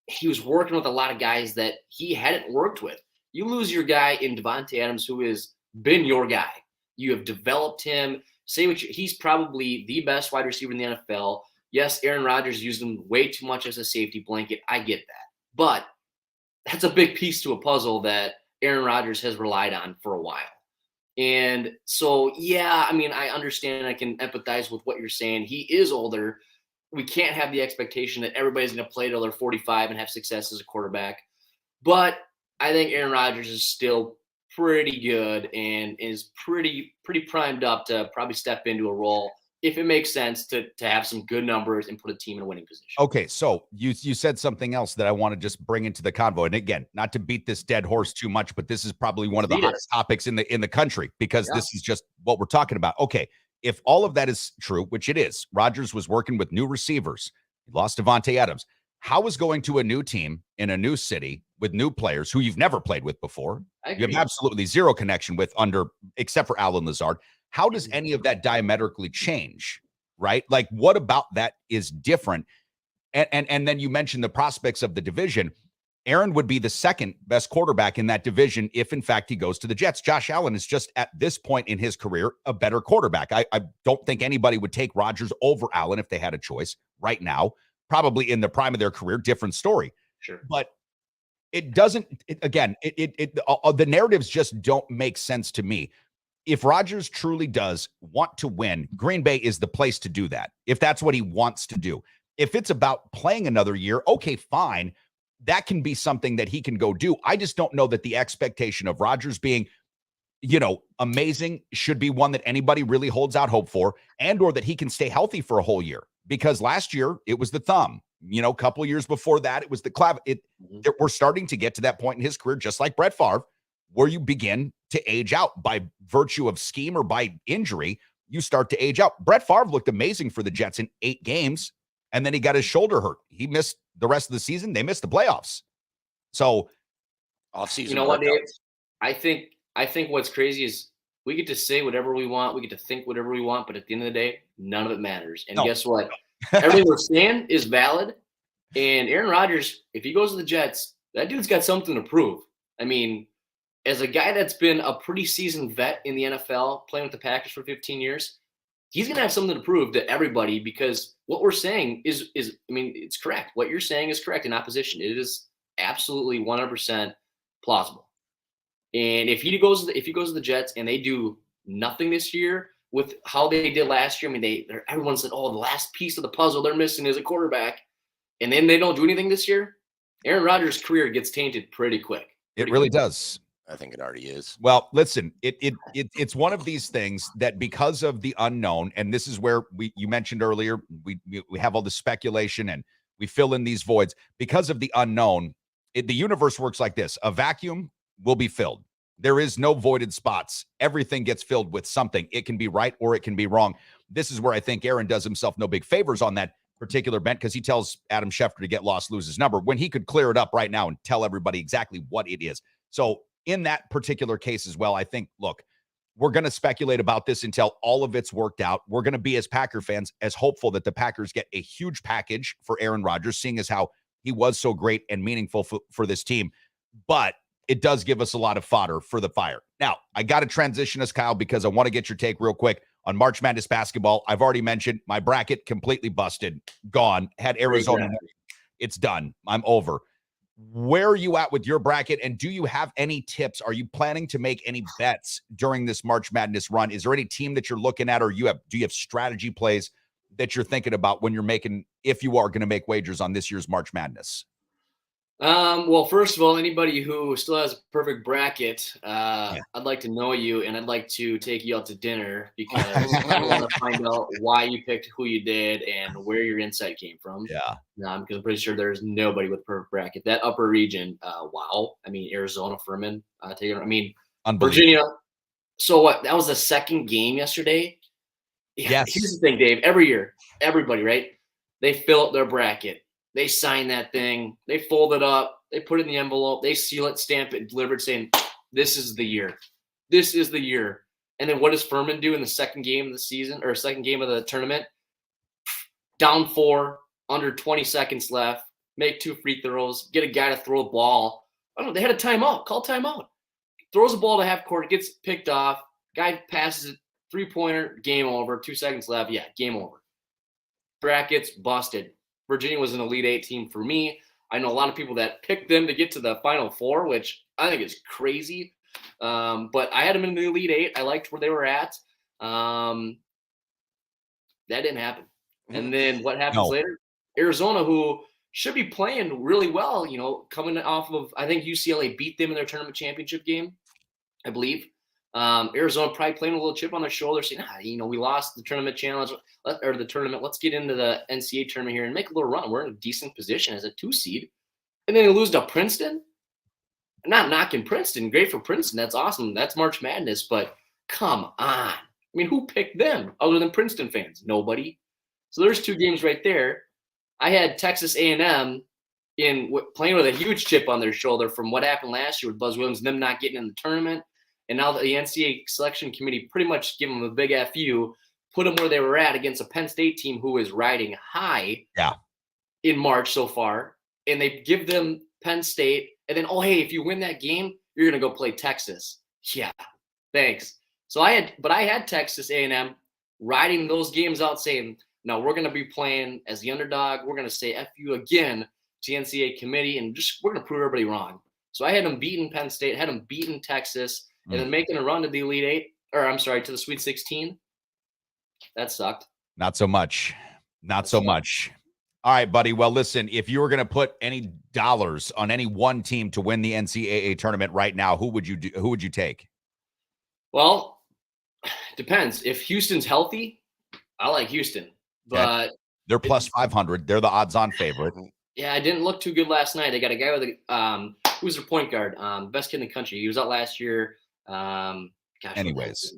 he was working with a lot of guys that he hadn't worked with. You lose your guy in Devontae Adams, who has been your guy. You have developed him. He's probably the best wide receiver in the NFL. Yes, Aaron Rodgers used him way too much as a safety blanket. I get that. But that's a big piece to a puzzle that Aaron Rodgers has relied on for a while. And so, yeah, I mean, I understand. I can empathize with what you're saying. He is older. We can't have the expectation that everybody's going to play till they're 45 and have success as a quarterback. But I think Aaron Rodgers is still pretty good and is pretty primed up to probably step into a role if it makes sense to have some good numbers and put a team in a winning position. Okay, so you said something else that I want to just bring into the convo. And again, not to beat this dead horse too much, but this is probably one of the hottest topics in the country because this is just what we're talking about. Okay, if all of that is true, which it is, Rodgers was working with new receivers. He lost Devontae Adams. How is going to a new team in a new city with new players who you've never played with before? You have absolutely zero connection with except for Alan Lazard. How does any of that diametrically change, right? Like, what about that is different? And then you mentioned the prospects of the division. Aaron would be the second best quarterback in that division if, in fact, he goes to the Jets. Josh Allen is just, at this point in his career, a better quarterback. I don't think anybody would take Rodgers over Allen if they had a choice right now. Probably in the prime of their career, different story. Sure. But it doesn't, the narratives just don't make sense to me. If Rodgers truly does want to win, Green Bay is the place to do that, if that's what he wants to do. If it's about playing another year, okay, fine. That can be something that he can go do. I just don't know that the expectation of Rodgers being, amazing should be one that anybody really holds out hope for, and or that he can stay healthy for a whole year. Because last year it was the thumb. A couple of years before that, it was the clav. We're starting to get to that point in his career, just like Brett Favre, where you begin to age out by virtue of scheme or by injury. You start to age out. Brett Favre looked amazing for the Jets in 8 games, and then he got his shoulder hurt. He missed the rest of the season. They missed the playoffs. So, off-season. You know what, Dave? I think what's crazy is we get to say whatever we want. We get to think whatever we want. But at the end of the day, none of it matters. And guess what? Everything we're saying is valid. And Aaron Rodgers, if he goes to the Jets, that dude's got something to prove. I mean, as a guy that's been a pretty seasoned vet in the NFL, playing with the Packers for 15 years, he's going to have something to prove to everybody, because what we're saying is it's correct. What you're saying is correct in opposition. It is absolutely 100% plausible. And if he goes to the Jets and they do nothing this year with how they did last year, I mean, everyone said, oh, the last piece of the puzzle they're missing is a quarterback, and then they don't do anything this year, Aaron Rodgers' career gets tainted pretty quick. It really does. I think it already is. Well, listen, it's one of these things that, because of the unknown, and this is where you mentioned earlier, we have all the speculation and we fill in these voids because of the unknown. The universe works like this: a vacuum will be filled. There is no voided spots. Everything gets filled with something. It can be right or it can be wrong. This is where I think Aaron does himself no big favors on that particular bent, because he tells Adam Schefter to get lost, lose his number, when he could clear it up right now and tell everybody exactly what it is. So in that particular case as well, I think, look, we're going to speculate about this until all of it's worked out. We're going to be, as Packer fans, as hopeful that the Packers get a huge package for Aaron Rodgers, seeing as how he was so great and meaningful for this team. But it does give us a lot of fodder for the fire. Now, I got to transition us, Kyle, because I want to get your take real quick on March Madness basketball. I've already mentioned my bracket completely busted, gone, had Arizona. It's done. I'm over. Where are you at with your bracket, and do you have any tips? Are you planning to make any bets during this March Madness run? Is there any team that you're looking at, or do you have strategy plays that you're thinking about when you're making, if you are going to make wagers on this year's March Madness? Well, first of all, anybody who still has a perfect bracket, I'd like to know you, and I'd like to take you out to dinner, because I want to find out why you picked who you did and where your insight came from. Yeah. Because I'm pretty sure there's nobody with a perfect bracket. That upper region, wow. I mean, Arizona, Furman, Virginia. So what? That was the second game yesterday. Yeah, yes. Here's the thing, Dave. Every year, everybody, right? They fill up their bracket. They sign that thing. They fold it up. They put it in the envelope. They seal it, stamp it, deliver it, saying, this is the year. This is the year. And then what does Furman do in the second game of the season, or second game of the tournament? Down 4, under 20 seconds left, make 2 free throws, get a guy to throw the ball. I don't know. They had a timeout. Call timeout. Throws the ball to half court, gets picked off. Guy passes it, 3-pointer, game over. 2 seconds left. Yeah, game over. Brackets busted. Virginia was an Elite 8 team for me. I know a lot of people that picked them to get to the Final Four, which I think is crazy. But I had them in the Elite 8. I liked where they were at. That didn't happen. And then what happens later? Arizona, who should be playing really well, coming off of, I think UCLA beat them in their tournament championship game, I believe. Arizona probably playing a little chip on their shoulder, saying, we lost the tournament challenge or the tournament. Let's get into the NCAA tournament here and make a little run. We're in a decent position as a 2 seed. And then they lose to Princeton. I'm not knocking Princeton. Great for Princeton. That's awesome. That's March Madness. But come on. I mean, who picked them other than Princeton fans? Nobody. So there's 2 games right there. I had Texas A&M playing with a huge chip on their shoulder from what happened last year with Buzz Williams, them not getting in the tournament. And now the NCAA selection committee pretty much give them a big FU, put them where they were at against a Penn State team who is riding high in March so far. And they give them Penn State, and then, oh, hey, if you win that game, you're going to go play Texas. Yeah, thanks. So I had Texas A&M riding those games out saying, no, we're going to be playing as the underdog. We're going to say F you again to the NCAA committee, and we're going to prove everybody wrong. So I had them beating Penn State, had them beating Texas, and then making a run to the Elite Eight, to the Sweet 16. That sucked. Not so much. All right, buddy. Well, listen, if you were going to put any dollars on any one team to win the NCAA tournament right now, who would you take? Well, depends. If Houston's healthy, I like Houston, but they're plus 500. They're the odds-on favorite. Yeah, I didn't look too good last night. They got a guy with who's their point guard, best kid in the country. He was out last year. Anyways,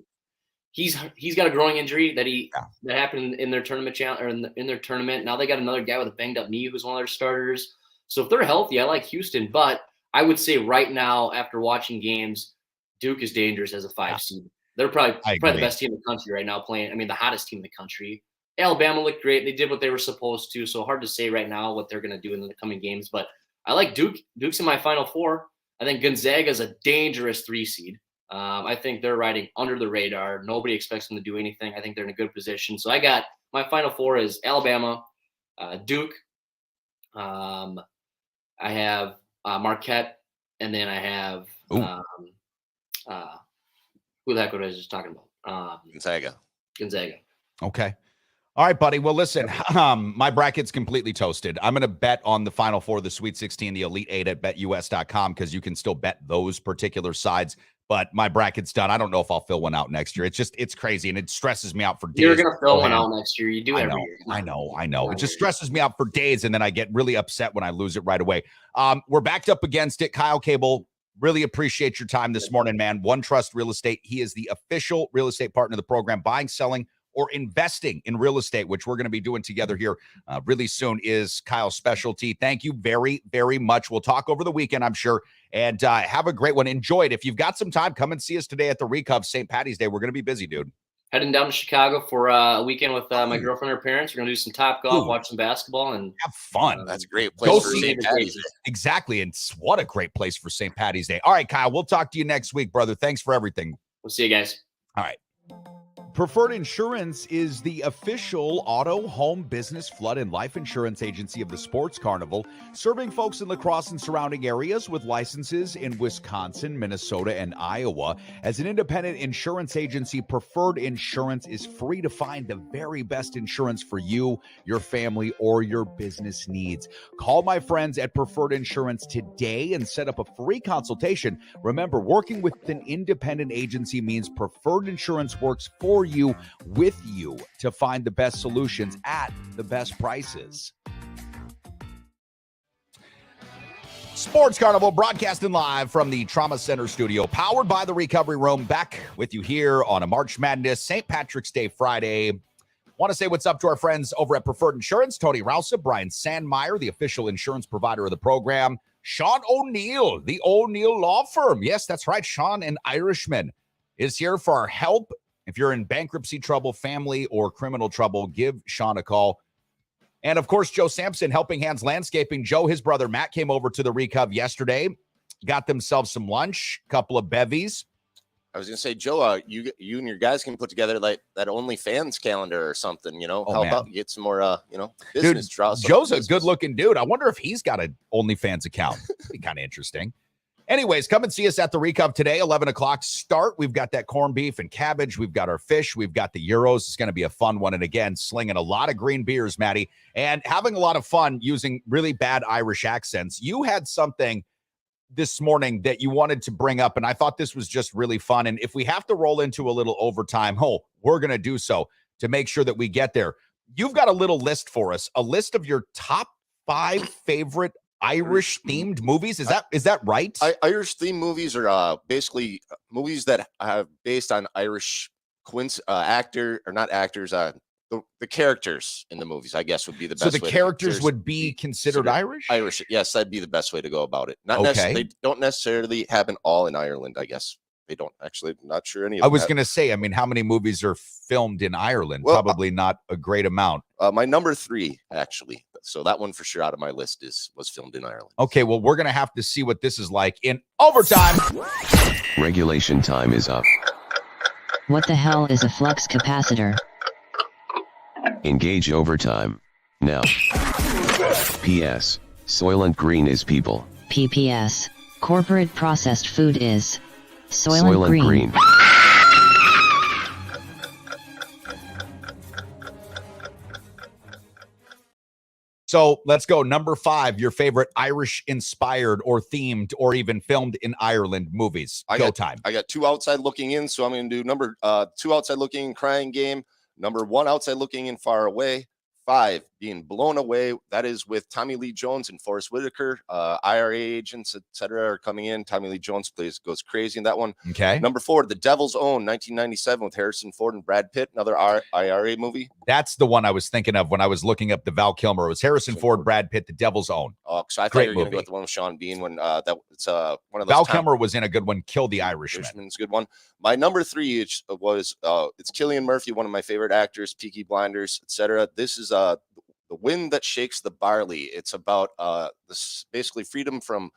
he's got a growing injury that happened in their tournament in their tournament. Now they got another guy with a banged up knee who's one of their starters. So if they're healthy, I like Houston. But I would say right now, after watching games, Duke is dangerous as a 5 seed. They're probably the best team in the country right now playing. I mean, the hottest team in the country. Alabama looked great. They did what they were supposed to. So hard to say right now what they're going to do in the coming games. But I like Duke. Duke's in my Final Four. I think Gonzaga is a dangerous 3 seed. I think they're riding under the radar. Nobody expects them to do anything. I think they're in a good position. So I got my Final Four is Alabama, Duke. I have Marquette, and then I have who the heck was I just talking about? Gonzaga. Okay. All right, buddy. Well, listen, my bracket's completely toasted. I'm going to bet on the Final Four, the Sweet 16, the Elite 8 at betus.com because you can still bet those particular sides. But my bracket's done. I don't know if I'll fill one out next year. It's crazy, and it stresses me out for days. You're going to fill one out next year. You do every year. I know. It just stresses me out for days, and then I get really upset when I lose it right away. We're backed up against it. Kyle Koelbl, really appreciate your time this morning, man. One Trust Real Estate. He is the official real estate partner of the program. Buying, selling, or investing in real estate, which we're going to be doing together here really soon, is Kyle's specialty. Thank you very, very much. We'll talk over the weekend, I'm sure, and have a great one. Enjoy it. If you've got some time, come and see us today at the Recov St. Patty's Day. We're going to be busy, dude. Heading down to Chicago for a weekend with my girlfriend and her parents. We're going to do some Top Golf, watch some basketball, and have fun. That's a great place for St. Patty's Day. Exactly, and what a great place for St. Patty's Day. All right, Kyle, we'll talk to you next week, brother. Thanks for everything. We'll see you guys. All right. Preferred Insurance is the official auto, home, business, flood, and life insurance agency of the Sports Carnival, serving folks in La Crosse and surrounding areas with licenses in Wisconsin, Minnesota, and Iowa. As an independent insurance agency, Preferred Insurance is free to find the very best insurance for you, your family, or your business needs. Call my friends at Preferred Insurance today and set up a free consultation. Remember, working with an independent agency means Preferred Insurance works for you, with you, to find the best solutions at the best prices. Sports Carnival broadcasting live from the Trauma Center studio, powered by the Recovery Room. Back with you here on a March Madness St. Patrick's Day Friday. Want to say what's up to our friends over at Preferred Insurance, Tony Rousa, Brian Sandmeyer, the official insurance provider of the program, Sean O'Neill, the O'Neill Law Firm. Yes, that's right. Sean, an Irishman, is here for our help. If you're in bankruptcy trouble, family, or criminal trouble, give Sean a call. And, of course, Joe Sampson, Helping Hands Landscaping. Joe, his brother Matt, came over to the Recov yesterday, got themselves some lunch, a couple of bevies. I was going to say, Joe, you and your guys can put together like that OnlyFans calendar or something, help out, get some more, business. Dude, Joe's a good-looking dude. I wonder if he's got an OnlyFans account. That'd be kind of interesting. Anyways, come and see us at the Recov today, 11 o'clock start. We've got that corned beef and cabbage. We've got our fish. We've got the gyros. It's going to be a fun one. And again, slinging a lot of green beers, Maddie, and having a lot of fun using really bad Irish accents. You had something this morning that you wanted to bring up, and I thought this was just really fun. And if we have to roll into a little overtime, we're going to do so to make sure that we get there. You've got a little list for us, a list of your top 5 favorite Irish themed movies. Is that right? Irish themed movies are basically movies that are based on Irish the characters in the movies, I guess, would be the best. So the characters would be considered Irish? Irish, yes, that'd be the best way to go about it. They don't necessarily happen all in Ireland, I guess. They don't actually, not sure any of them. I was going to say, how many movies are filmed in Ireland? Well, probably not a great amount. My number 3, actually, So that one for sure out of my list was filmed in Ireland. Okay, well, we're going to have to see what this is like in overtime. Regulation time is up. What the hell is a flux capacitor? Engage overtime. Now. P.S. Soylent Green is people. PPS. Corporate processed food is Soylent Green. So let's go. Number 5, your favorite Irish-inspired or themed or even filmed in Ireland movies. Time. I got 2 outside looking in, so I'm going to do number 2 outside looking in, Crying Game. Number 1 outside looking in, Far Away. 5, Being Blown Away. That is with Tommy Lee Jones and Forrest Whitaker. IRA agents, etc., are coming in. Tommy Lee Jones goes crazy in that one. Okay. Number 4, The Devil's Own, 1997, with Harrison Ford and Brad Pitt. Another IRA movie. That's the one I was thinking of when I was looking up the Val Kilmer. It was Harrison Ford, Brad Pitt, The Devil's Own. So I thought you were going to go with the one with Sean Bean when it's one of those. Val Kilmer was in a good one. Kill the Irishman. Irishman's a good one. My number 3 was it's Cillian Murphy, one of my favorite actors, Peaky Blinders, etc. This is The Wind That Shakes the Barley. It's about this basically freedom from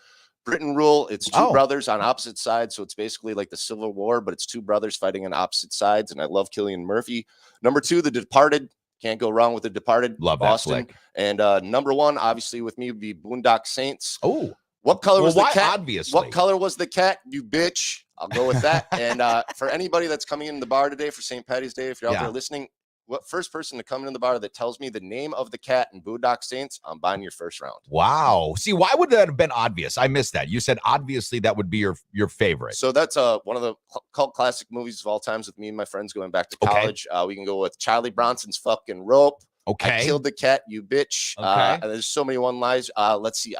Britain rule. It's 2 brothers on opposite sides, so it's basically like the Civil War, but it's 2 brothers fighting on opposite sides. And I love Cillian Murphy. Number 2, The Departed. Can't go wrong with The Departed. Love that flick. And number 1, obviously, with me would be Boondock Saints. Oh, what color was the cat? Obviously, what color was the cat? You bitch. I'll go with that. And for anybody that's coming in the bar today for St. Patty's Day, if you're out there listening, what first person to come in the bar that tells me the name of the cat in Boondock Saints, I'm buying your first round. Wow. See, why would that have been obvious? I missed that. You said obviously that would be your favorite. So that's one of the cult classic movies of all times with me and my friends going back to college. We can go with Charlie Bronson's fucking Rope. Okay. I Killed the Cat, You Bitch. Okay. And there's so many one-liners. Let's see.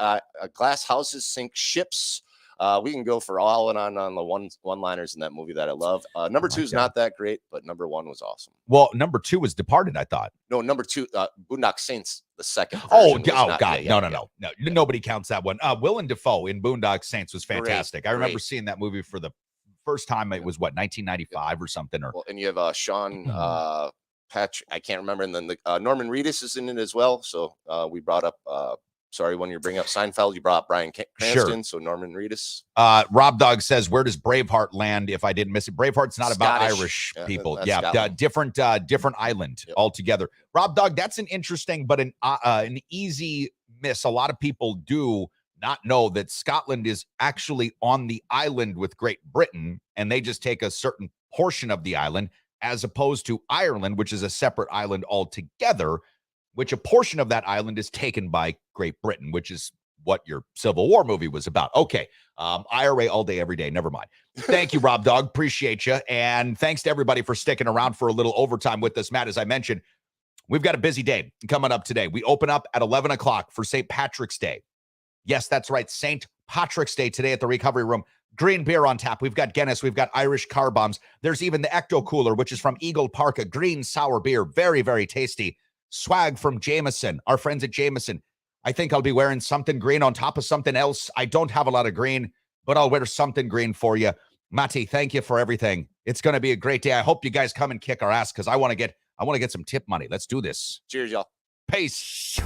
Glass houses sink ships. We can go for all and on the one-liners in that movie that I love. Number 2 is not that great, but number 1 was awesome. Well, number 2 was Departed, I thought. No, number 2, Boondock Saints, the second. God. No. Nobody counts that one. Willem Dafoe in Boondock Saints was fantastic. I remember seeing that movie for the first time. It was 1995 or something. And you have Sean Patrick, I can't remember, and then Norman Reedus is in it as well. So we brought up when you bring up Seinfeld, you brought up Bryan Cranston, so Norman Reedus. Rob Dog says, where does Braveheart land if I didn't miss it? Braveheart's not about Irish people. Different island altogether. Rob Dog, that's an interesting but an easy miss. A lot of people do not know that Scotland is actually on the island with Great Britain, and they just take a certain portion of the island, as opposed to Ireland, which is a separate island altogether, which a portion of that island is taken by Great Britain, which is what your Civil War movie was about. Okay. IRA all day, every day. Never mind. Thank you, Rob Dog. Appreciate you. And thanks to everybody for sticking around for a little overtime with us. Matt, as I mentioned, we've got a busy day coming up today. We open up at 11 o'clock for St. Patrick's Day. Yes, that's right. St. Patrick's Day today at the Recovery Room. Green beer on tap. We've got Guinness. We've got Irish car bombs. There's even the Ecto Cooler, which is from Eagle Park, a green sour beer. Very, very tasty. Swag from Jameson, our friends at Jameson. I think I'll be wearing something green on top of something else. I don't have a lot of green, but I'll wear something green for you. Matty, thank you for everything. It's going to be a great day. I hope you guys come and kick our ass because I want to get some tip money. Let's do this. Cheers, y'all. Peace.